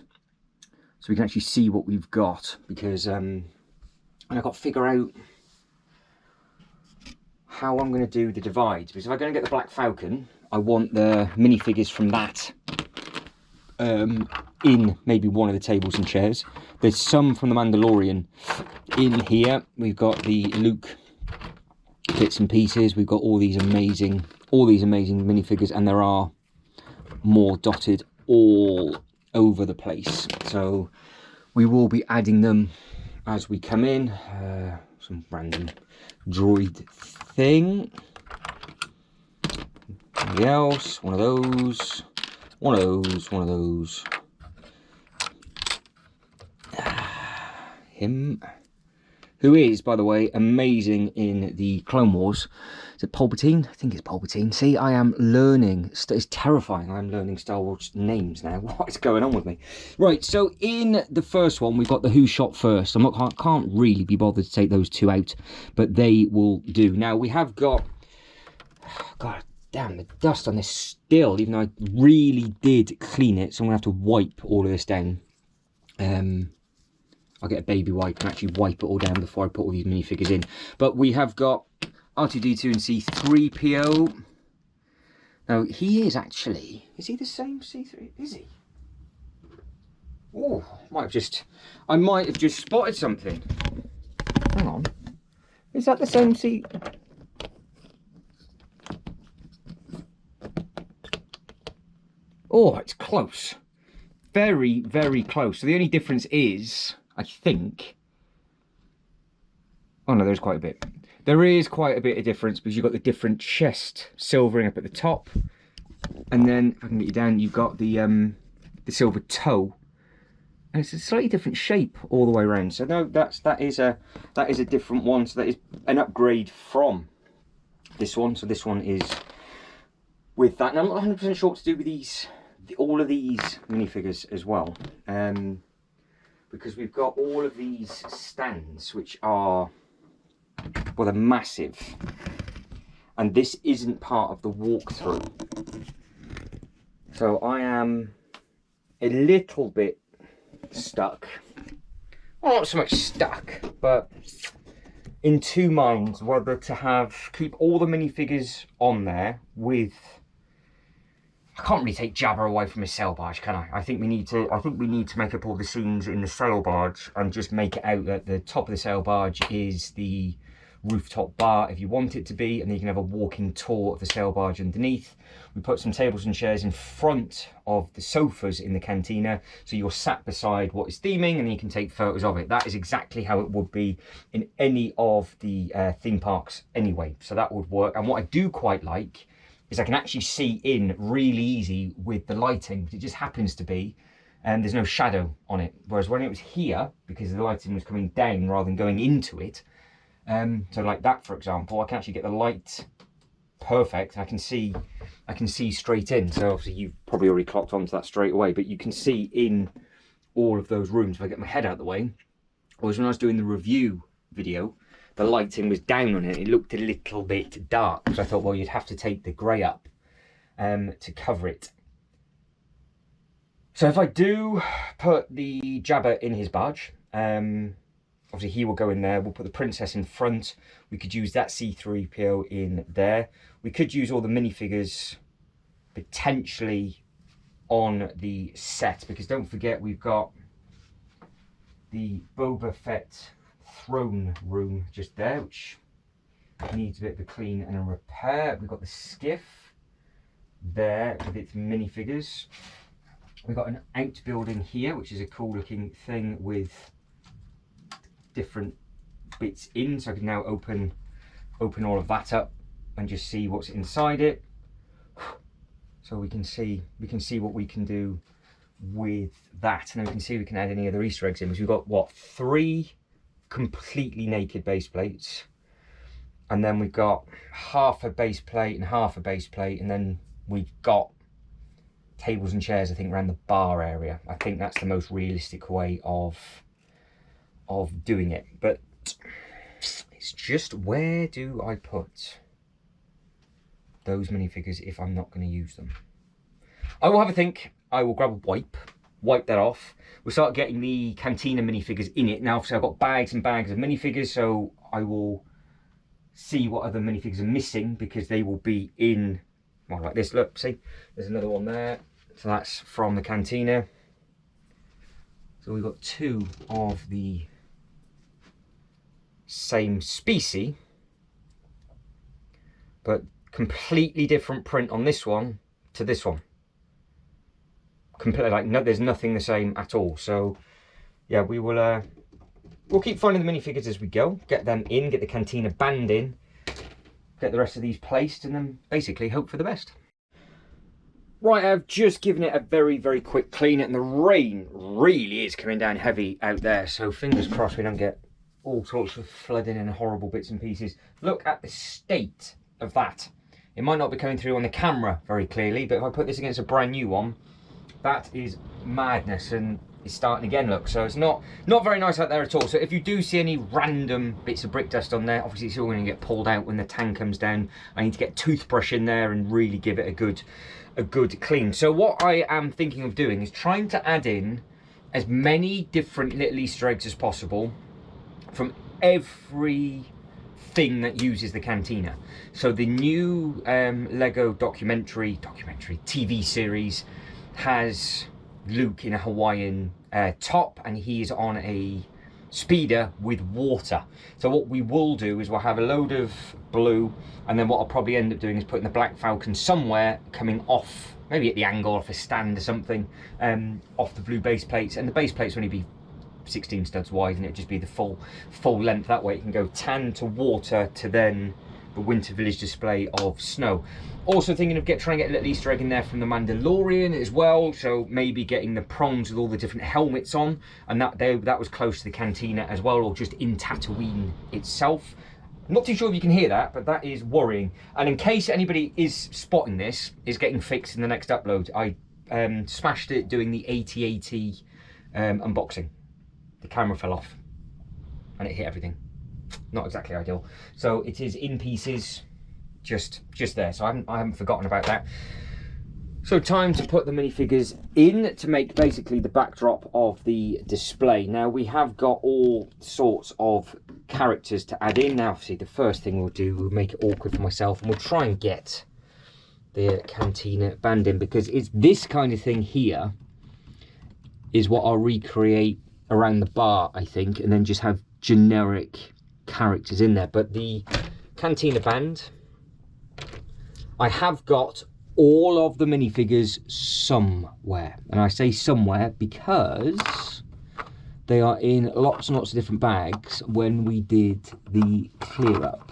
so we can actually see what we've got, because and I've got to figure out how I'm going to do the divides, because if I'm going to get the Black Falcon, I want the minifigures from that in maybe one of the tables and chairs. There's some from the Mandalorian in here. We've got the Luke bits and pieces. We've got all these amazing minifigures, and there are more dotted all over the place. So we will be adding them as we come in. Some random droid thing. Something else. One of those. One of those. One of those. Him. Who is, by the way, amazing in the Clone Wars. Is it Palpatine? I think it's Palpatine. See, I am learning. It's terrifying. I'm learning Star Wars names now. What is going on with me? Right, so in the first one, we've got the Who Shot First. Can't really be bothered to take those two out, but they will do. Now, we have got... God damn, the dust on this still, even though I really did clean it. So I'm going to have to wipe all of this down. I'll get a baby wipe and actually wipe it all down before I put all these minifigures in. But we have got R2-D2 and C-3PO. Now, he is actually... Is he the same C-3? Is he? Oh, I might have just spotted something. Hang on. Is that the same C... Oh, it's close. Very, very close. So the only difference is... I think... Oh no, there's quite a bit. There is quite a bit of difference, because you've got the different chest silvering up at the top. And then, if I can get you down, you've got the silver toe. And it's a slightly different shape all the way around. So no, that is a different one. So that is an upgrade from this one. So this one is with that. And I'm not 100% sure what to do with all of these minifigures as well. Because we've got all of these stands, which are, well, they're massive. And this isn't part of the walkthrough. So I am a little bit stuck. Well, not so much stuck, but in two minds whether to keep all the minifigures on there with... I can't really take Jabba away from his sail barge, can I? I think we need to make up all the scenes in the sail barge and just make it out that the top of the sail barge is the rooftop bar if you want it to be, and then you can have a walking tour of the sail barge underneath. We put some tables and chairs in front of the sofas in the cantina, so you're sat beside what is theming and you can take photos of it. That is exactly how it would be in any of the theme parks anyway, so that would work. And what I do quite like is I can actually see in really easy with the lighting, but it just happens to be, and there's no shadow on it. Whereas when it was here, because the lighting was coming down rather than going into it, so like that, for example, I can actually get the light perfect. I can see straight in. So obviously you've probably already clocked onto that straight away, but you can see in all of those rooms. If I get my head out of the way, whereas when I was doing the review video, the lighting was down on it. It looked a little bit dark. So I thought, well, you'd have to take the grey up to cover it. So if I do put the Jabba in his barge, obviously he will go in there. We'll put the princess in front. We could use that C-3PO in there. We could use all the minifigures potentially on the set, because don't forget we've got the Boba Fett throne room just there, which needs a bit of a clean and a repair. We've got the skiff there with its minifigures. We've got an outbuilding here, which is a cool looking thing with different bits in, so I can now open all of that up and just see what's inside it. So we can see what we can do with that, and then we can see we can add any other Easter eggs in. Because we've got what, 3 completely naked base plates, and then we've got half a base plate and half a base plate, and then we've got tables and chairs, I think, around the bar area. I think that's the most realistic way of doing it. But it's just, where do I put those minifigures if I'm not going to use them? I will have a think. I will grab a wipe wipe that off. We'll start getting the Cantina minifigures in it. Now, obviously, I've got bags and bags of minifigures, so I will see what other minifigures are missing, because they will be in, well, like this. Look, see, there's another one there. So that's from the Cantina. So we've got 2 of the same species, but completely different print on this one to this one. Completely, like, no, there's nothing the same at all. So yeah, we will we'll keep finding the minifigures as we go, get them in, get the Cantina band in, get the rest of these placed, and then basically hope for the best. Right, I've just given it a very, very quick clean, and the rain really is coming down heavy out there, so fingers crossed we don't get all sorts of flooding and horrible bits and pieces. Look at the state of that. It might not be coming through on the camera very clearly, but if I put this against a brand new one, that is madness, and it's starting again, look. So it's not very nice out there at all. So if you do see any random bits of brick dust on there, obviously it's all going to get pulled out when the tan comes down. I need to get a toothbrush in there and really give it a good clean. So what I am thinking of doing is trying to add in as many different little Easter eggs as possible from every thing that uses the Cantina. So the new Lego documentary TV series has Luke in a Hawaiian top, and he is on a speeder with water. So what we will do is we'll have a load of blue, and then what I'll probably end up doing is putting the Black Falcon somewhere coming off, maybe at the angle off a stand or something, off the blue base plates, and the base plates will only be 16 studs wide, and it'll just be the full length. That way it can go tan to water to then the Winter Village display of snow. Also thinking of trying to get a little Easter egg in there from the Mandalorian as well, so maybe getting the prongs with all the different helmets on, and that was close to the Cantina as well, or just in Tatooine itself. I'm not too sure if you can hear that, but that is worrying. And in case anybody is spotting this, is getting fixed in the next upload. I smashed it doing the AT-AT unboxing. The camera fell off and it hit everything. Not exactly ideal. So it is in pieces, just there. So I haven't forgotten about that. So time to put the minifigures in to make basically the backdrop of the display. Now we have got all sorts of characters to add in. Now obviously the first thing we'll do, we'll make it awkward for myself, and we'll try and get the Cantina band in, because it's this kind of thing here is what I'll recreate around the bar, I think, and then just have generic characters in there. But the Cantina band, I have got all of the minifigures somewhere, and I say somewhere because they are in lots and lots of different bags when we did the clear up.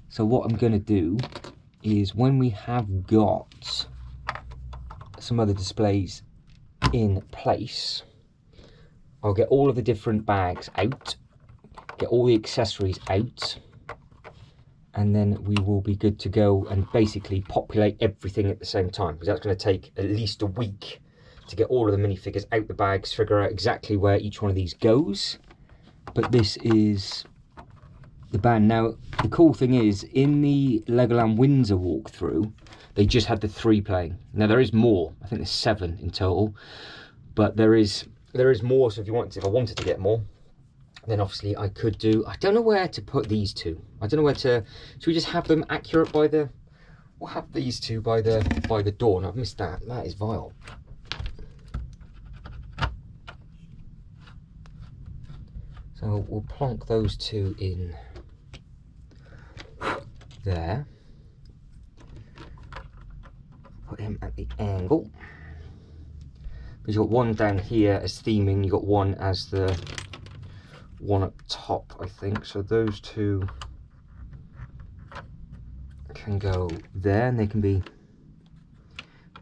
So what I'm going to do is, when we have got some other displays in place, I'll get all of the different bags out, get all the accessories out, and then we will be good to go and basically populate everything at the same time, because that's going to take at least a week to get all of the minifigures out the bags, figure out exactly where each one of these goes. But this is the band. Now the cool thing is, in the Legoland Windsor walkthrough, they just had the 3 playing. Now there is more, I think there's 7 in total, but there is more. So if I wanted to get more, then obviously I could do, I don't know where to put these 2. I don't know where to, should we just have them accurate by the, we'll have these 2 by the door. And I've missed that. That is vile. So we'll plonk those 2 in there. Put him at the angle. Because you've got one down here as theming, you've got one as the one up top, I think. So those 2 can go there, and they can be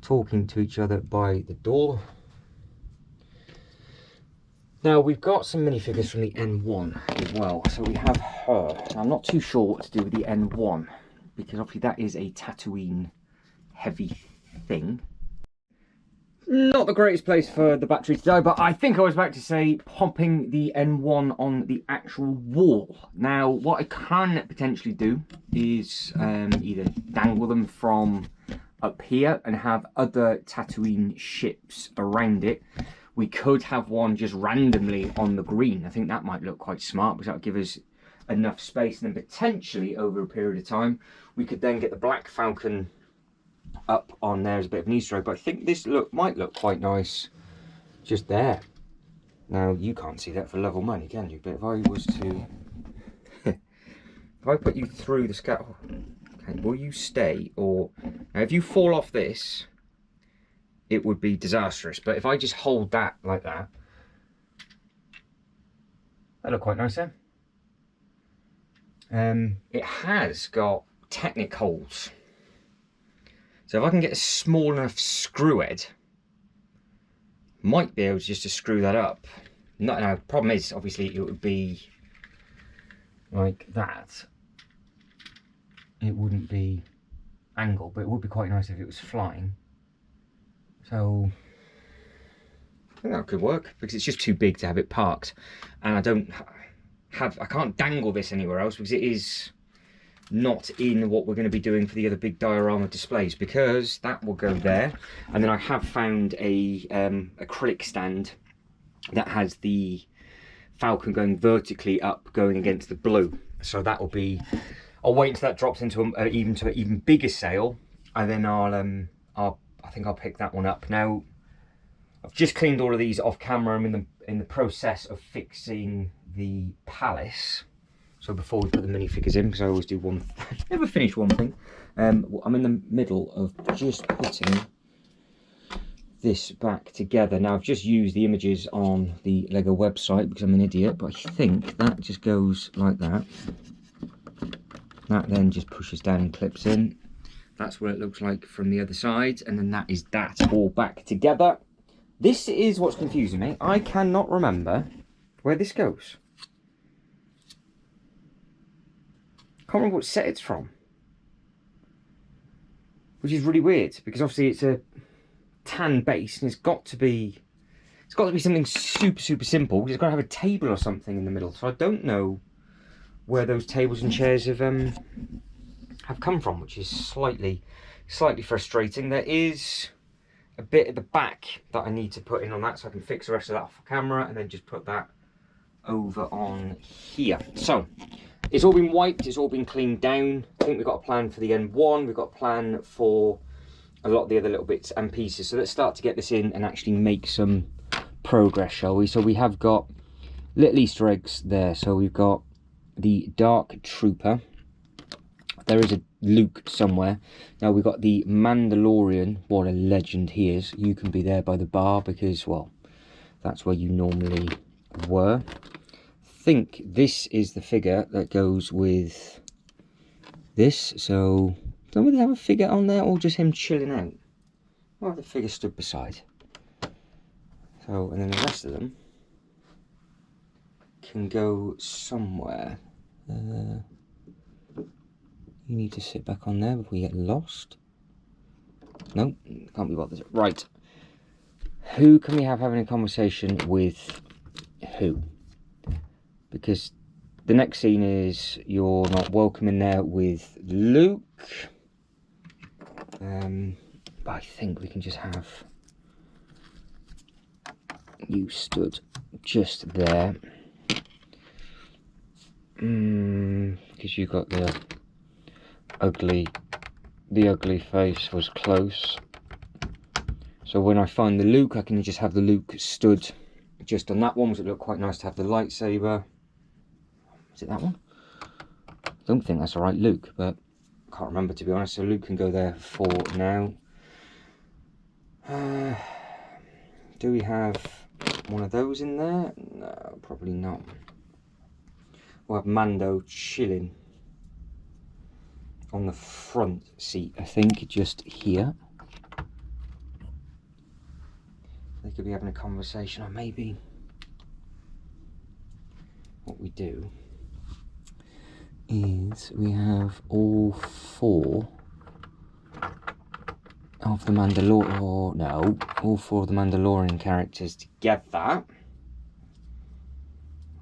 talking to each other by the door. Now we've got some minifigures from the N1 as well. So we have her. Now, I'm not too sure what to do with the N1, because obviously that is a Tatooine heavy thing. Not the greatest place for the battery to die, but I think I was about to say popping the N1 on the actual wall. Now what I can potentially do is either dangle them from up here and have other Tatooine ships around it, We could have one just randomly on the green. I think that might look quite smart because that would give us enough space, and then potentially over a period of time we could then get the black Falcon up on there as a bit of an Easter egg. But I think this might look quite nice just there. Now you can't see that for love or money, can you? But if I was to if I put you through the scaffold, okay, will you stay? Or now if you fall off this, it would be disastrous. But if I just hold that like that, that look quite nice there. It has got Technic holes, so if I can get a small enough screw head, might be able just to screw that up. No, problem is obviously it would be like that. It wouldn't be angled, but it would be quite nice if it was flying. So I think that could work because it's just too big to have it parked, and I can't dangle this anywhere else because it is not in what we're going to be doing for the other big diorama displays, because that will go there. And then I have found a acrylic stand that has the Falcon going vertically up, going against the blue. So that will be, I'll wait until that drops into an even bigger sail, and then I think I'll pick that one up. Now I've just cleaned all of these off camera. I'm in the process of fixing the palace. So before we put the minifigures in, because I always do one, never finish one thing. I'm in the middle of just putting this back together. Now I've just used the images on the Lego website because I'm an idiot, but I think that just goes like that. That then just pushes down and clips in. That's what it looks like from the other side, and then that is that all back together. This is what's confusing me. I cannot remember where this goes. Can't remember what set it's from, which is really weird because obviously it's a tan base and it's got to be something super simple. It's got to have a table or something in the middle. So I don't know where those tables and chairs have come from, which is slightly frustrating. There is a bit at the back that I need to put in on that, so I can fix the rest of that off camera and then just put that over on here. So it's all been wiped, it's all been cleaned down. I think we've got a plan for the N1, we've got a plan for a lot of the other little bits and pieces. So let's start to get this in and actually make some progress, shall we? So we have got little Easter eggs there. So we've got the Dark Trooper. There is a Luke somewhere. Now we've got the Mandalorian. What a legend he is. You can be there by the bar because, well, that's where you normally were. I think this is the figure that goes with this. So don't we have a figure on there or just him chilling out? Or the figure stood beside. So, and then the rest of them can go somewhere. You need to sit back on there before you get lost. Nope, can't be bothered. Right. Who can we have having a conversation with who? Because the next scene is you're not welcome in there with Luke. But I think we can just have you stood just there. Because you got the ugly face was close. So when I find the Luke, I can just have the Luke stood just on that one, because it looked quite nice to have the lightsaber. Is it that one? I don't think that's the right Luke, but I can't remember, to be honest. So Luke can go there for now. Do we have one of those in there? No, probably not. We'll have Mando chilling on the front seat, I think, just here. They could be having a conversation, or maybe what we do is we have all four of the Mandalorian, or no, all four of the Mandalorian characters together.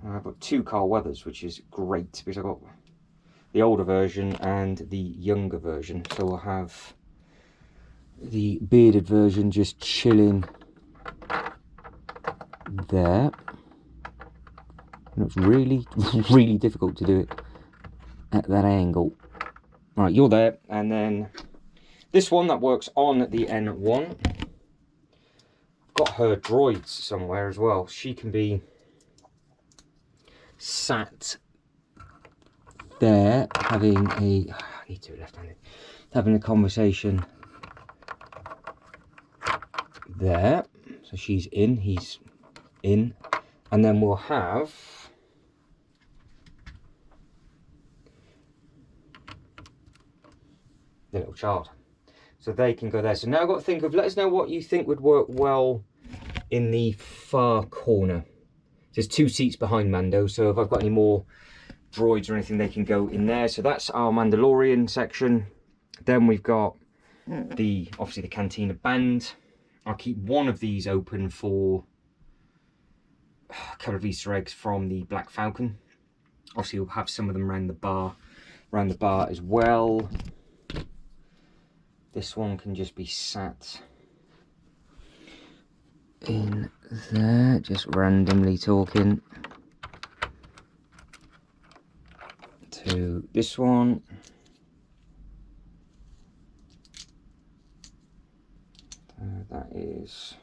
I've got two Carl Weathers, which is great because I've got the older version and the younger version. So we'll have the bearded version just chilling there. And it's really, really difficult to do it at that angle. Right, you're there, and then this one that works on the N1. I've got her droids somewhere as well. She can be sat there having a, I need to do it left-handed, having a conversation there. So she's in, he's in, and then we'll have the little child. So they can go there. So now I've got to think of, let us know what you think would work well in the far corner. There's 2 seats behind Mando, so if I've got any more droids or anything, they can go in there. So that's our Mandalorian section. Then we've got obviously the Cantina band. I'll keep one of these open for a couple of Easter eggs from the Black Falcon. Obviously we'll have some of them around the bar as well. This one can just be sat in there, just randomly talking to this one. That is,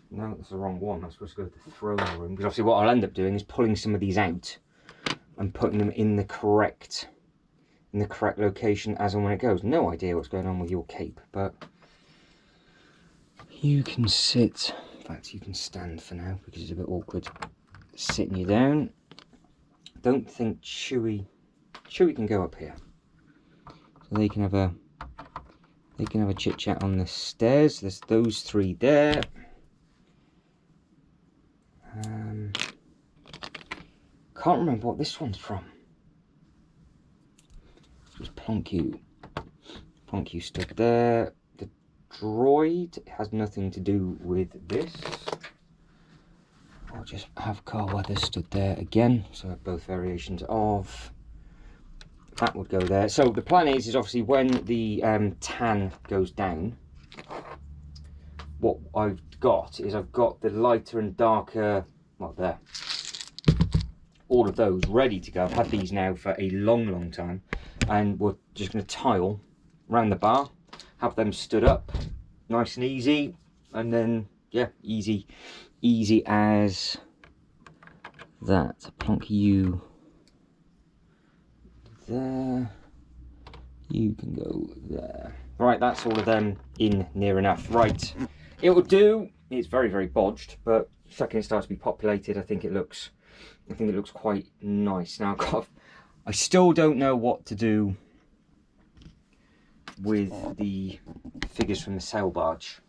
no, that's the wrong one. I'm supposed to go to the throne room, because obviously what I'll end up doing is pulling some of these out and putting them in the correct location as and when it goes. No idea what's going on with your cape, but you can sit, in fact you can stand for now because it's a bit awkward sitting you down. Don't think Chewie can go up here, so they can have a chit chat on the stairs. There's those 3 there. Can't remember what this one's from. Just plonk you stood there. The droid has nothing to do with this. I'll just have Carl Weathers stood there again, so both variations of that would go there. So the plan is obviously when the tan goes down, what I've got is I've got the lighter and darker, well, there, all of those ready to go. I've had these now for a long time, and we're just going to tile around the bar, have them stood up nice and easy, and then yeah, easy as that. Plonk you there, you can go there. Right, that's all of them in near enough. Right, it will do. It's very bodged, but second it starts to be populated, I think it looks quite nice. Now I still don't know what to do with the figures from the sail barge.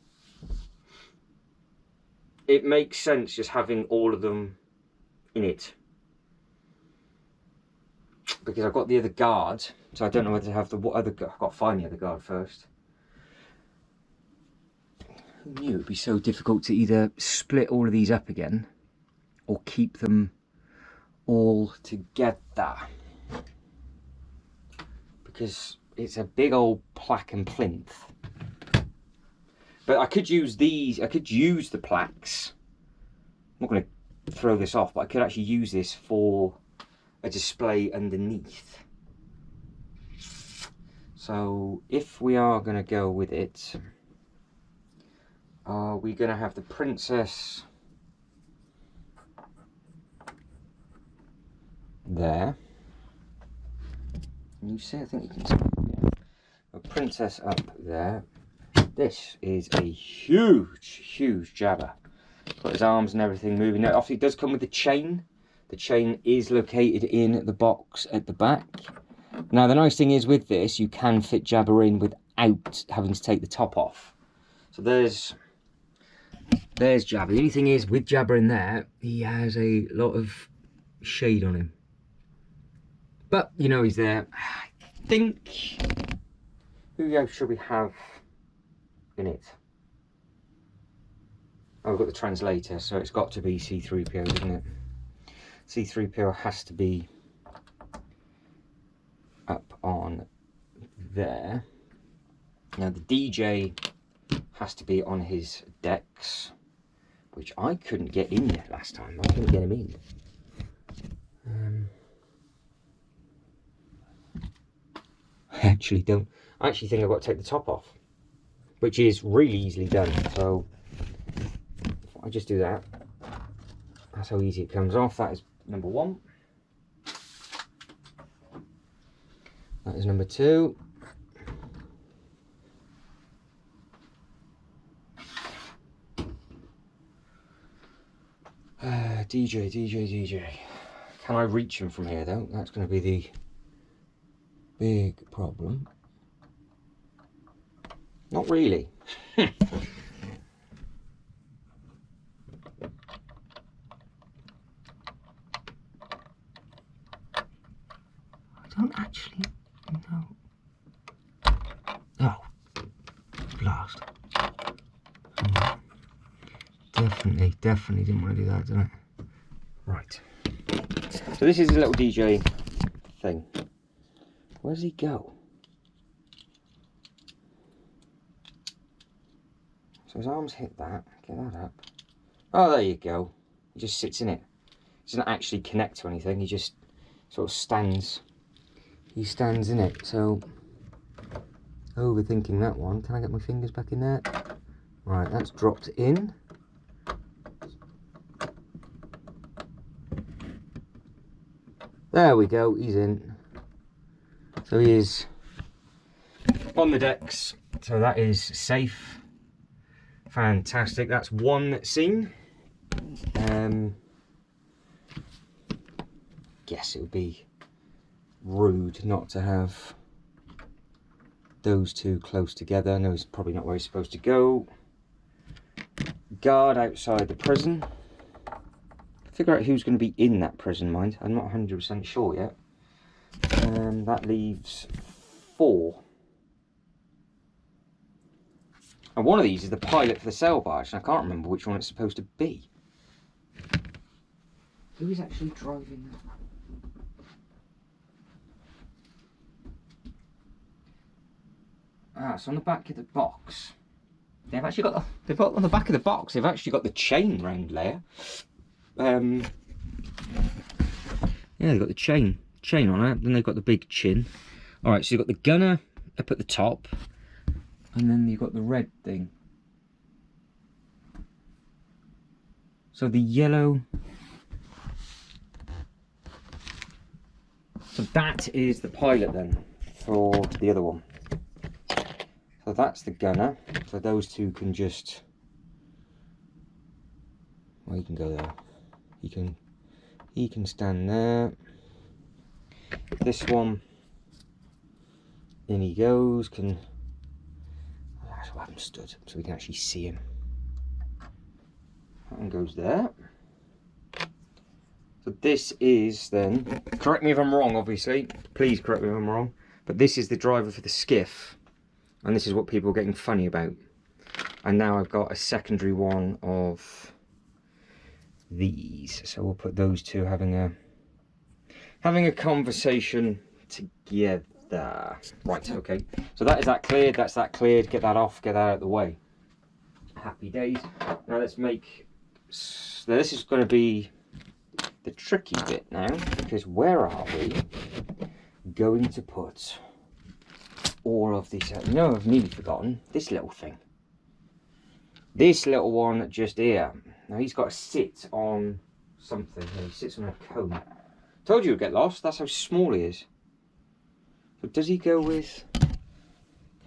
It makes sense just having all of them in it, because I've got the other guard, so I don't know whether to have the other guard. I've got to find the other guard first. Who knew it'd be so difficult to either split all of these up again or keep them all together, because it's a big old plaque and plinth. But I could use these, I could use the plaques. I'm not going to throw this off, but I could actually use this for a display underneath. So if we are going to go with it, are we going to have the princess there? Can you see? I think you can see. Yeah. A princess up there. This is a huge Jabba. Got his arms and everything moving. Now, obviously, it does come with the chain. The chain is located in the box at the back. Now, the nice thing is with this, you can fit Jabba in without having to take the top off. So there's Jabba. The only thing is, with Jabba in there, he has a lot of shade on him. But, you know, he's there. I think, who else should we have in it? Oh, we've got the translator, so it's got to be C-3PO, isn't it? C-3PO has to be up on there. Now the DJ has to be on his decks, which I couldn't get in yet last time. I couldn't get him in. I actually think I've got to take the top off, which is really easily done. So if I just do that, that's how easy it comes off. That is number one. That is number two. DJ. Can I reach him from here though? That's going to be the big problem. Not really. I don't actually know. Oh, blast. Definitely didn't want to do that, did I? Right. So this is a little DJ thing. Where does he go? So his arms hit that. Get that up. Oh, there you go. He just sits in it. He doesn't actually connect to anything. He just sort of stands. He stands in it. So, overthinking that one. Can I get my fingers back in there? Right, that's dropped in. There we go, he's in. So he is on the decks. So that is safe. Fantastic. That's one scene. Guess it would be rude not to have those two close together. No, it's probably not where he's supposed to go. Guard outside the prison. Figure out who's going to be in that prison, mind. I'm not 100% sure yet. That leaves 4. And one of these is the pilot for the sail barge, and I can't remember which one it's supposed to be. Who is actually driving that? Ah, so on the back of the box, they've actually got they've got on the back of the box, they've actually got the chain round layer. Yeah, they've got the chain on it, then they've got the big chin. Alright, so you've got the gunner up at the top, and then you've got the red thing. So the yellow, so that is the pilot then for the other one. So that's the gunner, so those two can just, well, he can go there. He can stand there. This one, in he goes. I'll have him stood so we can actually see him. That one goes there. So this is then, correct me if I'm wrong, obviously. Please correct me if I'm wrong. But this is the driver for the skiff, and this is what people are getting funny about. And now I've got a secondary one of these, so we'll put those two having a conversation together. Right, okay, so that is that cleared, that's that cleared. Get that off, get that out of the way. Happy days. Now let's make, so this is going to be the tricky bit now, because where are we going to put all of these? No, I've nearly forgotten this little thing, this little one just here. Now he's got to sit on something. He sits on a cone. Told you he'd get lost. That's how small he is. So does he go with... Can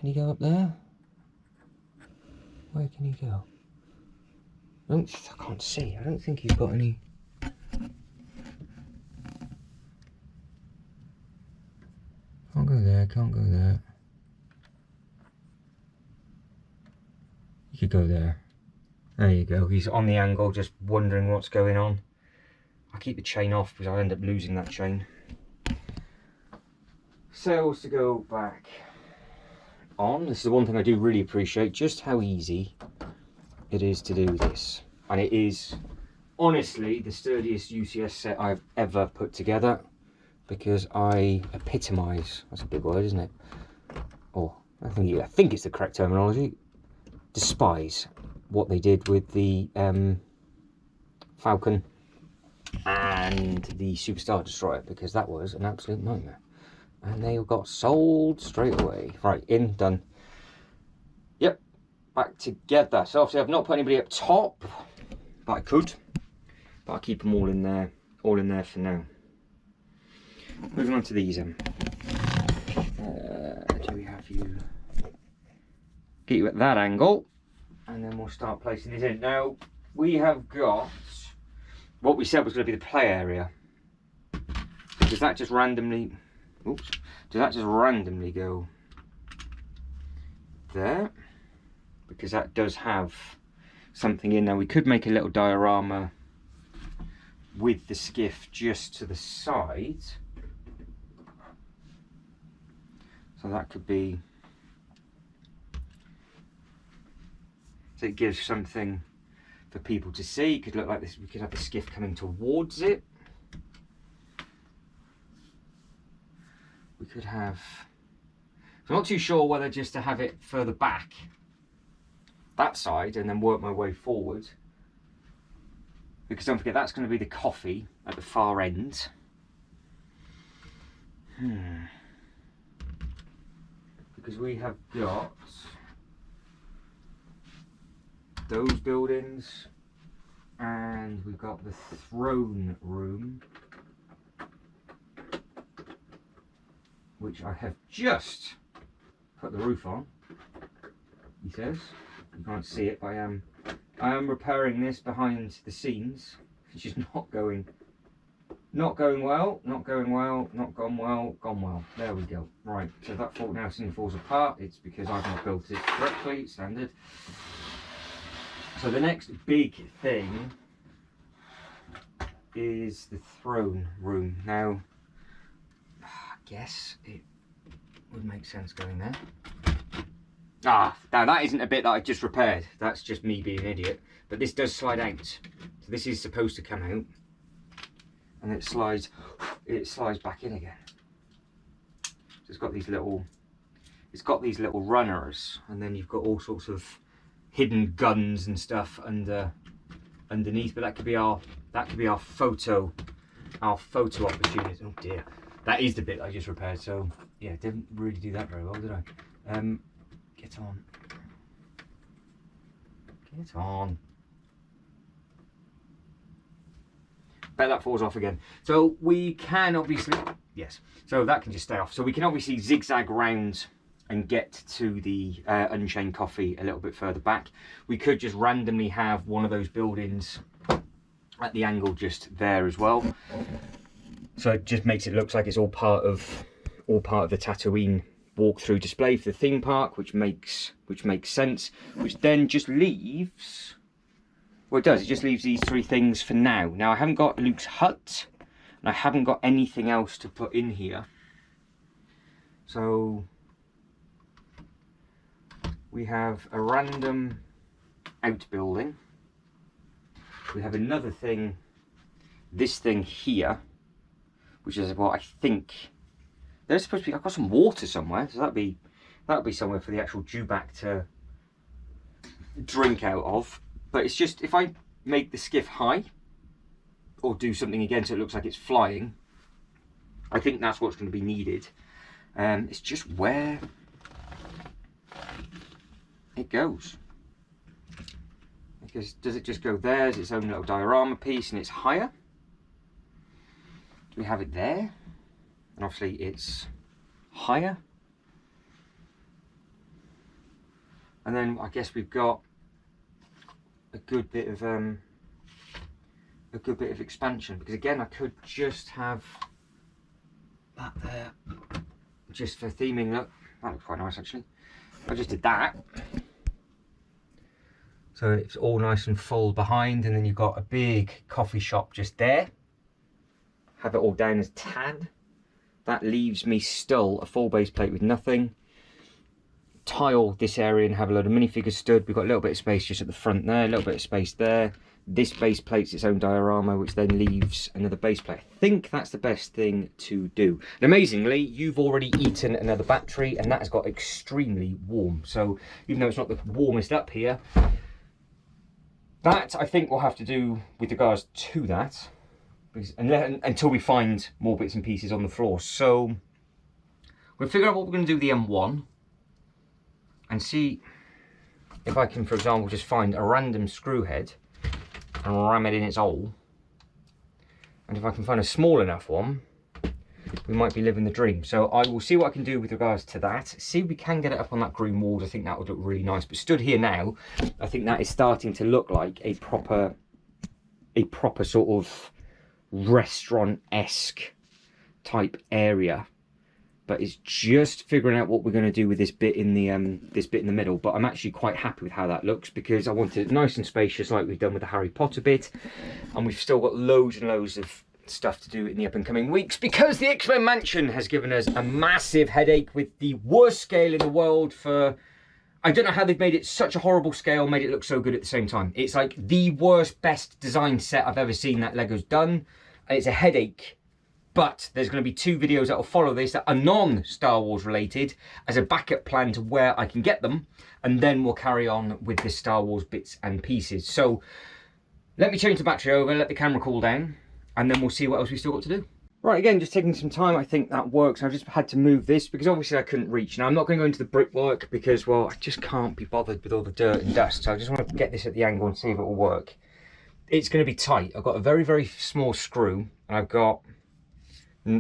he go up there? Where can he go? I can't see. I don't think he's got any... Can't go there. Can't go there. He could go there. There you go, he's on the angle, just wondering what's going on. I keep the chain off because I'll end up losing that chain. Sails to go back on. This is the one thing I do really appreciate, just how easy it is to do this. And it is, honestly, the sturdiest UCS set I've ever put together, because I epitomise, that's a big word, isn't it? Or, I think it's the correct terminology. despise what they did with the Falcon and the Superstar Destroyer, because that was an absolute nightmare. And they got sold straight away. Right, in, done. Yep, back together. So obviously I've not put anybody up top, but I could. But I'll keep them all in there for now. Moving on to these. Do we have you? Get you at that angle, and then we'll start placing these in. Now we have got what we said was going to be the play area. Does that just randomly? Oops. Does that just randomly go there? Because that does have something in there. We could make a little diorama with the skiff just to the side. So that could be, so it gives something for people to see. It could look like this. We could have the skiff coming towards it. We could have, I'm not too sure whether just to have it further back, that side, and then work my way forward. Because don't forget, that's going to be the coffee at the far end. Because we have got those buildings, and we've got the throne room, which I have just put the roof on, he says. You can't see it, but I am repairing this behind the scenes, which is not going well, not gone well. There we go. Right, so that fault now suddenly falls apart. It's because I've not built it correctly, standard. So the next big thing is the throne room. Now, I guess it would make sense going there. Now that isn't a bit that I just repaired. That's just me being an idiot. But this does slide out. So this is supposed to come out, and it slides back in again. So it's got these little runners, and then you've got all sorts of hidden guns and stuff underneath. But that could be our photo opportunity. Oh dear, that is the bit I just repaired. So yeah, didn't really do that very well, did I? Get on. Get on. Bet that falls off again. So we can obviously, yes, so that can just stay off. So we can obviously zigzag round and get to the Unchained Coffee a little bit further back. We could just randomly have one of those buildings at the angle just there as well. So it just makes it look like it's all part of the Tatooine walk-through display for the theme park, which makes sense. Which then just leaves, well, it does. It just leaves these three things for now. Now I haven't got Luke's hut, and I haven't got anything else to put in here. So we have a random outbuilding. We have another thing, this thing here, which is what I think. There's supposed to be, I've got some water somewhere, so that'd be somewhere for the actual dewback to drink out of. But it's just, if I make the skiff high, or do something again so it looks like it's flying, I think that's what's going to be needed. It's just where it goes. Because does it just go there as its own little diorama piece and it's higher? Do we have it there? And obviously it's higher. And then I guess we've got a good bit of expansion, because again I could just have that there just for theming. Look, that looks quite nice actually. I just did that. So it's all nice and full behind, and then you've got a big coffee shop just there. Have it all down as tan. That leaves me still a full base plate with nothing. Tile this area and have a load of minifigures stood. We've got a little bit of space just at the front there, a little bit of space there. this base plate's its own diorama, which then leaves another base plate. I think that's the best thing to do. And amazingly, you've already eaten another battery, and that has got extremely warm. So even though it's not the warmest up here, that I think we'll have to do with regards to that, because, until we find more bits and pieces on the floor. So we'll figure out what we're going to do with the M1 and see if I can, for example, just find a random screw head and ram it in its hole. And if I can find a small enough one, we might be living the dream. So I will see what I can do with regards to that. See if we can get it up on that green wall. I think that would look really nice. But stood here now, I think that is starting to look like a proper sort of restaurant-esque type area. But it's just figuring out what we're going to do with this bit in the middle. But I'm actually quite happy with how that looks, because I want it nice and spacious like we've done with the Harry Potter bit. And we've still got loads and loads of stuff to do in the up and coming weeks, because the X-Men Mansion has given us a massive headache with the worst scale in the world for... I don't know how they've made it such a horrible scale, made it look so good at the same time. It's like the worst, best design set I've ever seen that Lego's done. And it's a headache. But there's going to be 2 videos that will follow this that are non-Star Wars related as a backup plan to where I can get them. And then we'll carry on with the Star Wars bits and pieces. So let me change the battery over, let the camera cool down, and then we'll see what else we've still got to do. Right, again, just taking some time. I think that works. I've just had to move this because obviously I couldn't reach. Now, I'm not going to go into the brickwork because, well, I just can't be bothered with all the dirt and dust. So I just want to get this at the angle and see if it will work. It's going to be tight. I've got a very, very small screw, and I've got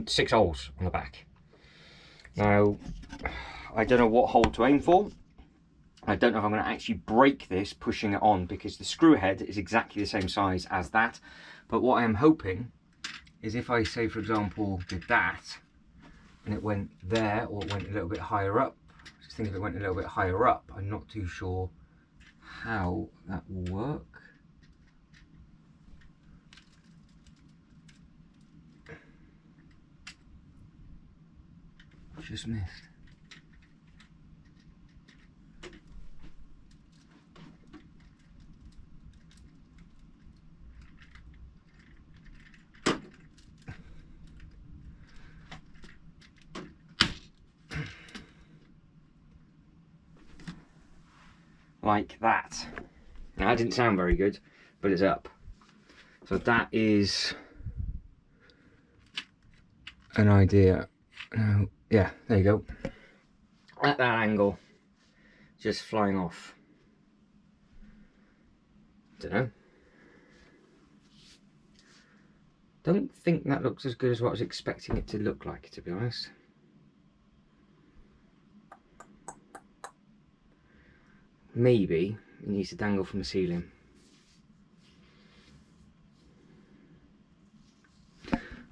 6 holes on the back. Now, I don't know what hole to aim for. I don't know if I'm going to actually break this pushing it on, because the screw head is exactly the same size as that. But what I am hoping is if I say, for example, did that and it went there, or it went a little bit higher up. Just think if it went a little bit higher up, I'm not too sure how that will work. Just missed. Like that. Now, that didn't sound very good, but it's up. So that is an idea. Now, yeah, there you go. At that angle, just flying off. Don't know. Don't think that looks as good as what I was expecting it to look like, to be honest. Maybe it needs to dangle from the ceiling.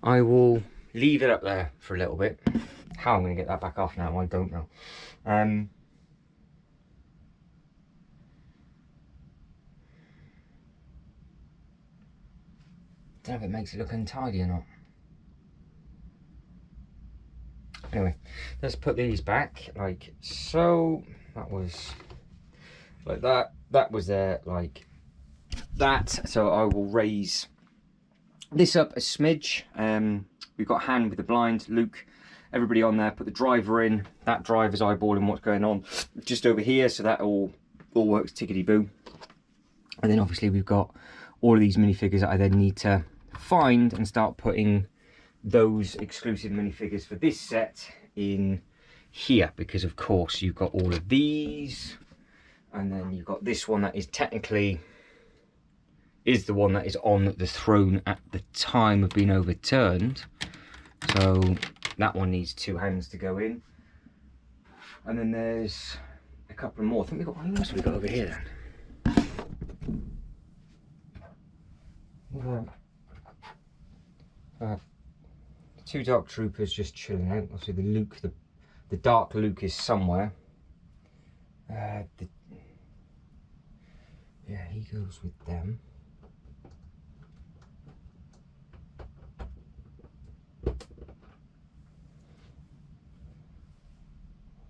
I will leave it up there for a little bit. How I'm going to get that back off now, I don't know. Don't know if it makes it look untidy or not. Anyway, let's put these back like so. That was like that. That was there like that. So I will raise this up a smidge. We've got Han with the blind, Luke, everybody on there. Put the driver in. That driver's eyeballing what's going on just over here, so that all works tickety boo. And then obviously we've got all of these minifigures that I then need to find and start putting those exclusive minifigures for this set in here, because of course you've got all of these, and then you've got this one that is technically the one that is on the throne at the time of being overturned. So that one needs 2 hands to go in. And then there's a couple more. I think we've got, what else have we got over here then? 2 dark troopers just chilling out. Obviously the Luke, the dark Luke is somewhere. Yeah, he goes with them.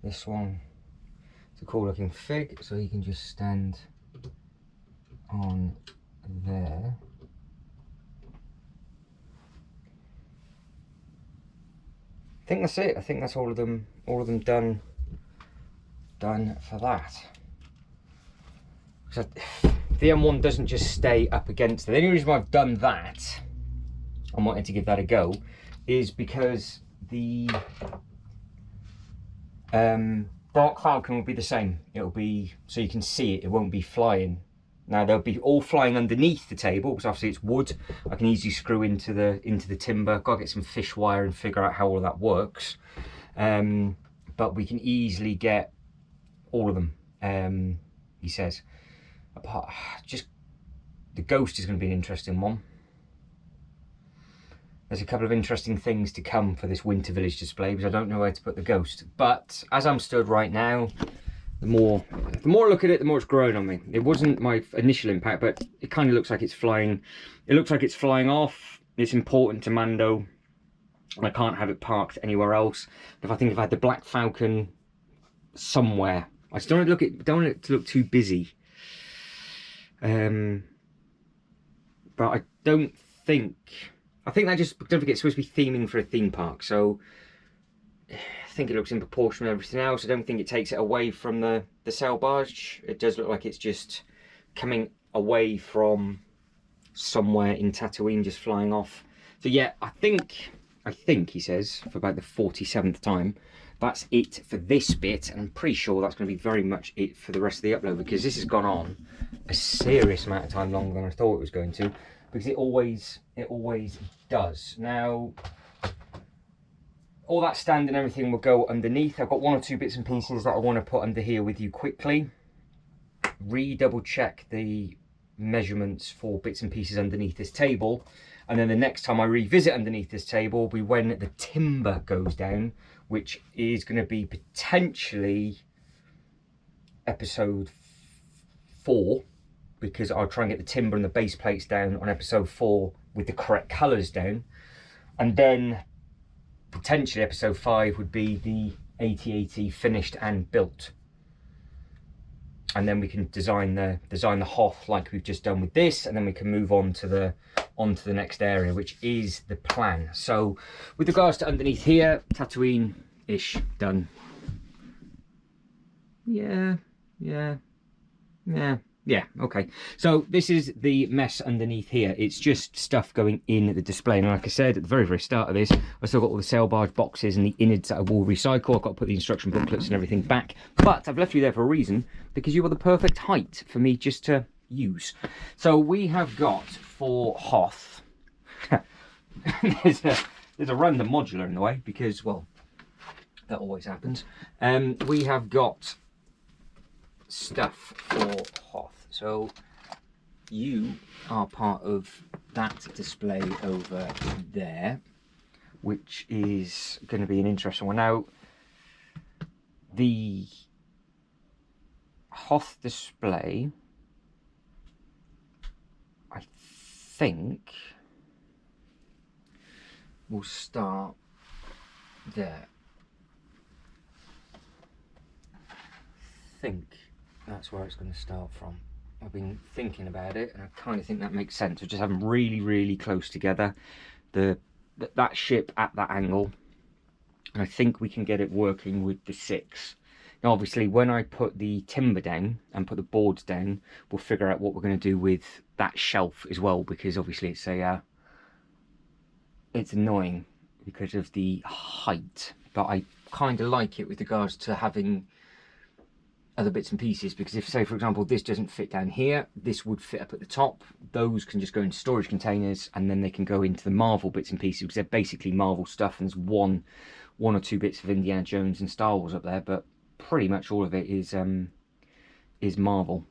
This one, it's a cool looking fig, so he can just stand on there. I think that's it. I think that's all of them done for that. So the M1 doesn't just stay up against it. The only reason why I've done that, I wanted to give that a go, is because the Dark Falcon will be the same. It'll be, so you can see it, it won't be flying. Now they'll be all flying underneath the table, because obviously it's wood. I can easily screw into the timber. Gotta get some fish wire and figure out how all of that works. But we can easily get all of them, he says. Apart, just the Ghost is going to be an interesting one. There's a couple of interesting things to come for this Winter Village display, because I don't know where to put the Ghost. But as I'm stood right now, the more I look at it, the more it's grown on me. It wasn't my initial impact, but it kind of looks like it's flying. It looks like it's flying off. It's important to Mando. I can't have it parked anywhere else. If I had the Black Falcon somewhere, I just don't want it to look too busy. But I think that just, don't forget, it's supposed to be theming for a theme park, so I think it looks in proportion with everything else. I don't think it takes it away from the sail barge. It does look like it's just coming away from somewhere in Tatooine, just flying off. So yeah, I think he says, for about the 47th time, that's it for this bit, and I'm pretty sure that's going to be very much it for the rest of the upload, because this has gone on a serious amount of time longer than I thought it was going to, because it always does. Now, all that stand and everything will go underneath. I've got one or two bits and pieces that I want to put under here with you quickly. Double check the measurements for bits and pieces underneath this table, and then the next time I revisit underneath this table will be when the timber goes down, which is going to be potentially episode 4, because I'll try and get the timber and the base plates down on episode 4 with the correct colours down, and then potentially episode 5 would be the AT-AT finished and built, and then we can design the Hoth like we've just done with this, and then we can move on to the next area, which is the plan. So with regards to underneath here, Tatooine-ish done. Yeah, okay. So this is the mess underneath here. It's just stuff going in the display. And like I said at the very, very start of this, I've still got all the sail barge boxes and the innards that I will recycle. I've got to put the instruction booklets and everything back. But I've left you there for a reason, because you are the perfect height for me just to use. So we have got for Hoth, there's a random modular in the way, because, well, that always happens. We have got stuff for Hoth. So you are part of that display over there, which is going to be an interesting one. Now, the Hoth display, I think, will start there. I think that's where it's going to start from. I've been thinking about it, and I kind of think that makes sense. We just have them really, really close together. That ship at that angle, and I think we can get it working with the 6. Now, obviously, when I put the timber down and put the boards down, we'll figure out what we're going to do with that shelf as well, because obviously it's annoying because of the height, but I kind of like it with regards to having other bits and pieces, because if, say for example, this doesn't fit down here, this would fit up at the top. Those can just go into storage containers, and then they can go into the Marvel bits and pieces, because they're basically Marvel stuff, and there's one or two bits of Indiana Jones and Star Wars up there, but pretty much all of it is Marvel.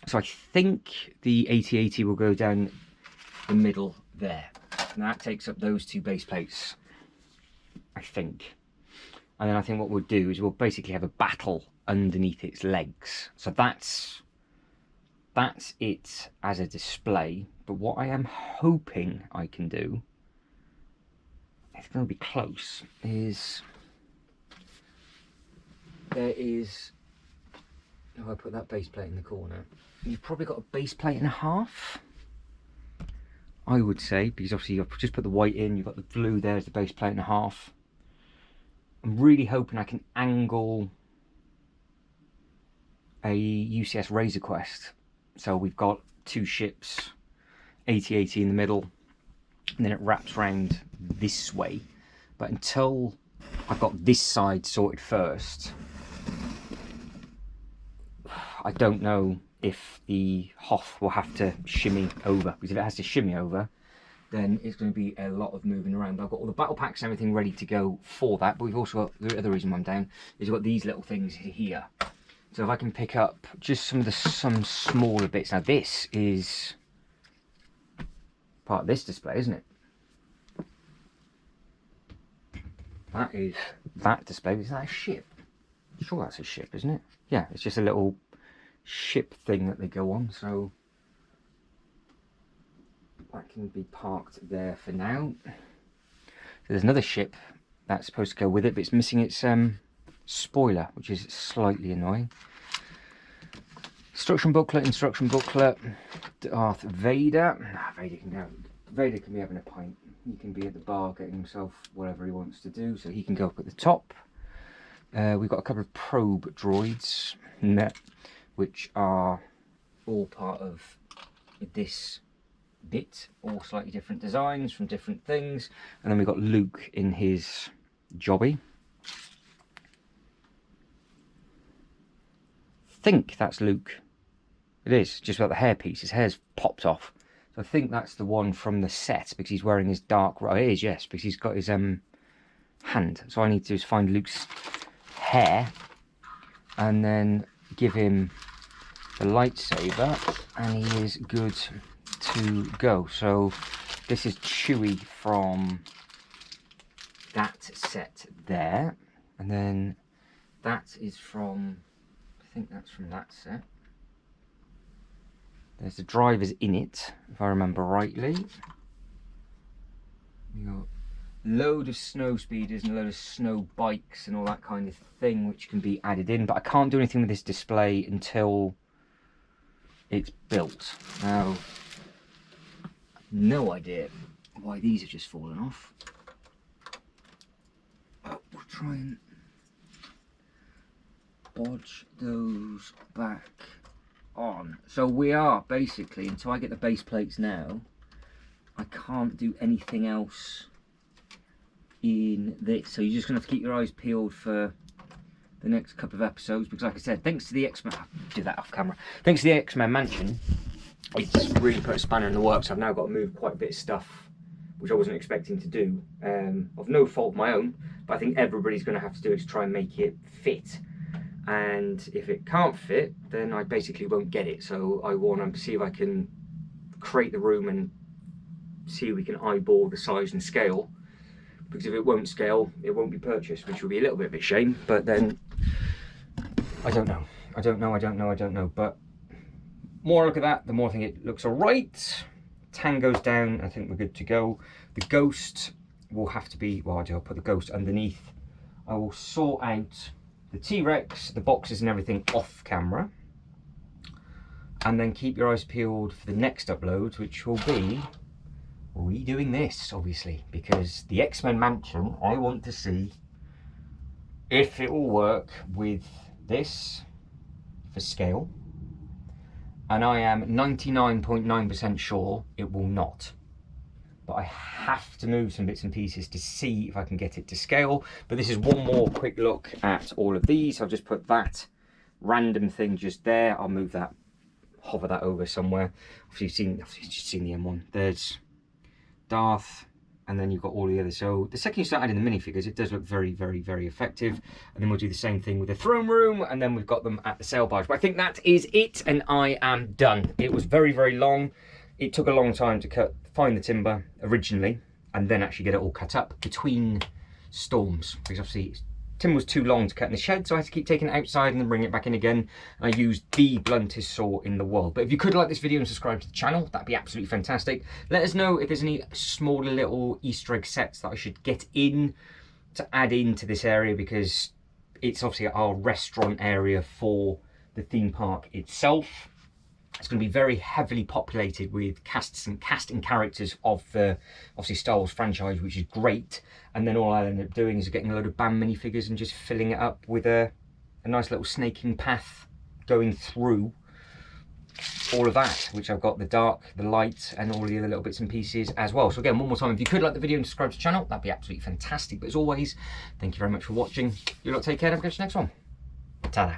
So I think the AT-AT will go down the middle there, and that takes up those 2 base plates, I think. And then I think what we'll do is we'll basically have a battle underneath its legs. So that's it as a display. But what I am hoping I can do, it's going to be close, is there is, oh, I put that base plate in the corner. You've probably got a base plate and a half. I would say, because obviously I've just put the white in, you've got the blue there as the base plate and a half. I'm really hoping I can angle a UCS Razor Quest. So we've got two ships, 80-80 in the middle, and then it wraps round this way. But until I've got this side sorted first, I don't know if the Hoth will have to shimmy over, because if it has to shimmy over, then it's going to be a lot of moving around. But I've got all the battle packs and everything ready to go for that. But we've also got, the other reason I'm down is we've got these little things here. So if I can pick up just some smaller bits. Now this is part of this display, isn't it? That is that display. Is that a ship? I'm sure that's a ship, isn't it? Yeah, it's just a little ship thing that they go on. So that can be parked there for now. So there's another ship that's supposed to go with it, but it's missing its spoiler, which is slightly annoying. Instruction booklet, Darth Vader. Vader can be having a pint. He can be at the bar getting himself whatever he wants to do, so he can go up at the top. We've got a couple of probe droids, which are all part of this bit, all slightly different designs from different things. And then we've got Luke in his jobby. I think that's Luke. It is, just about the hairpiece. His hair's popped off. So I think that's the one from the set, because he's wearing his dark... Oh, it is, yes, because he's got his hand. So I need to do is find Luke's hair and then give him the lightsaber, and he is good to go. So this is Chewie from that set there, and then that is from... I think that's from that set. There's the drivers in it, if I remember rightly. You got a load of snow speeders and a load of snow bikes and all that kind of thing, which can be added in. But I can't do anything with this display until it's built. Now, no idea why these have just fallen off. But we'll try and bodge those back on. So we are basically, until I get the base plates now, I can't do anything else in this. So you're just going to have to keep your eyes peeled for the next couple of episodes, because like I said, thanks to the X-Men, I'll do that off camera, thanks to the X-Men Mansion, it's really put a spanner in the works. I've now got to move quite a bit of stuff, which I wasn't expecting to do, of no fault of my own, but I think everybody's going to have to do it to try and make it fit. And if it can't fit, then I basically won't get it. So I want to see if I can create the room and see if we can eyeball the size and scale. Because if it won't scale, it won't be purchased, which will be a little bit of a shame. But then, I don't know. But more I look at that, the more I think it looks all right. Tango's down, I think we're good to go. The Ghost will have to be, well, I'll put the Ghost underneath. I will sort out the T-Rex, the boxes and everything off camera, and then keep your eyes peeled for the next upload, which will be redoing this, obviously, because the X-Men Mansion, I want to see if it will work with this for scale, and I am 99.9% sure it will not. But I have to move some bits and pieces to see if I can get it to scale. But this is one more quick look at all of these. I'll just put that random thing just there. I'll move that, hover that over somewhere. Obviously you've just seen the M1. There's Darth, and then you've got all the others. So the second you start adding the minifigures, it does look very, very, very effective. And then we'll do the same thing with the throne room, and then we've got them at the sail barge. But I think that is it, and I am done. It was very, very long. It took a long time to find the timber originally, and then actually get it all cut up between storms, because obviously timber was too long to cut in the shed, so I had to keep taking it outside and then bring it back in again. And I used the bluntest saw in the world. But if you could like this video and subscribe to the channel, that'd be absolutely fantastic. Let us know if there's any smaller little Easter egg sets that I should get in to add into this area, because it's obviously our restaurant area for the theme park itself. It's going to be very heavily populated with casting characters of the obviously Star Wars franchise, which is great. And then all I end up doing is getting a load of BAM minifigures and just filling it up with a nice little snaking path going through all of that, which I've got the dark, the light, and all the other little bits and pieces as well. So again, one more time, if you could like the video and subscribe to the channel, that'd be absolutely fantastic. But as always, thank you very much for watching. You lot take care, and I'll catch you next one. Ta-da.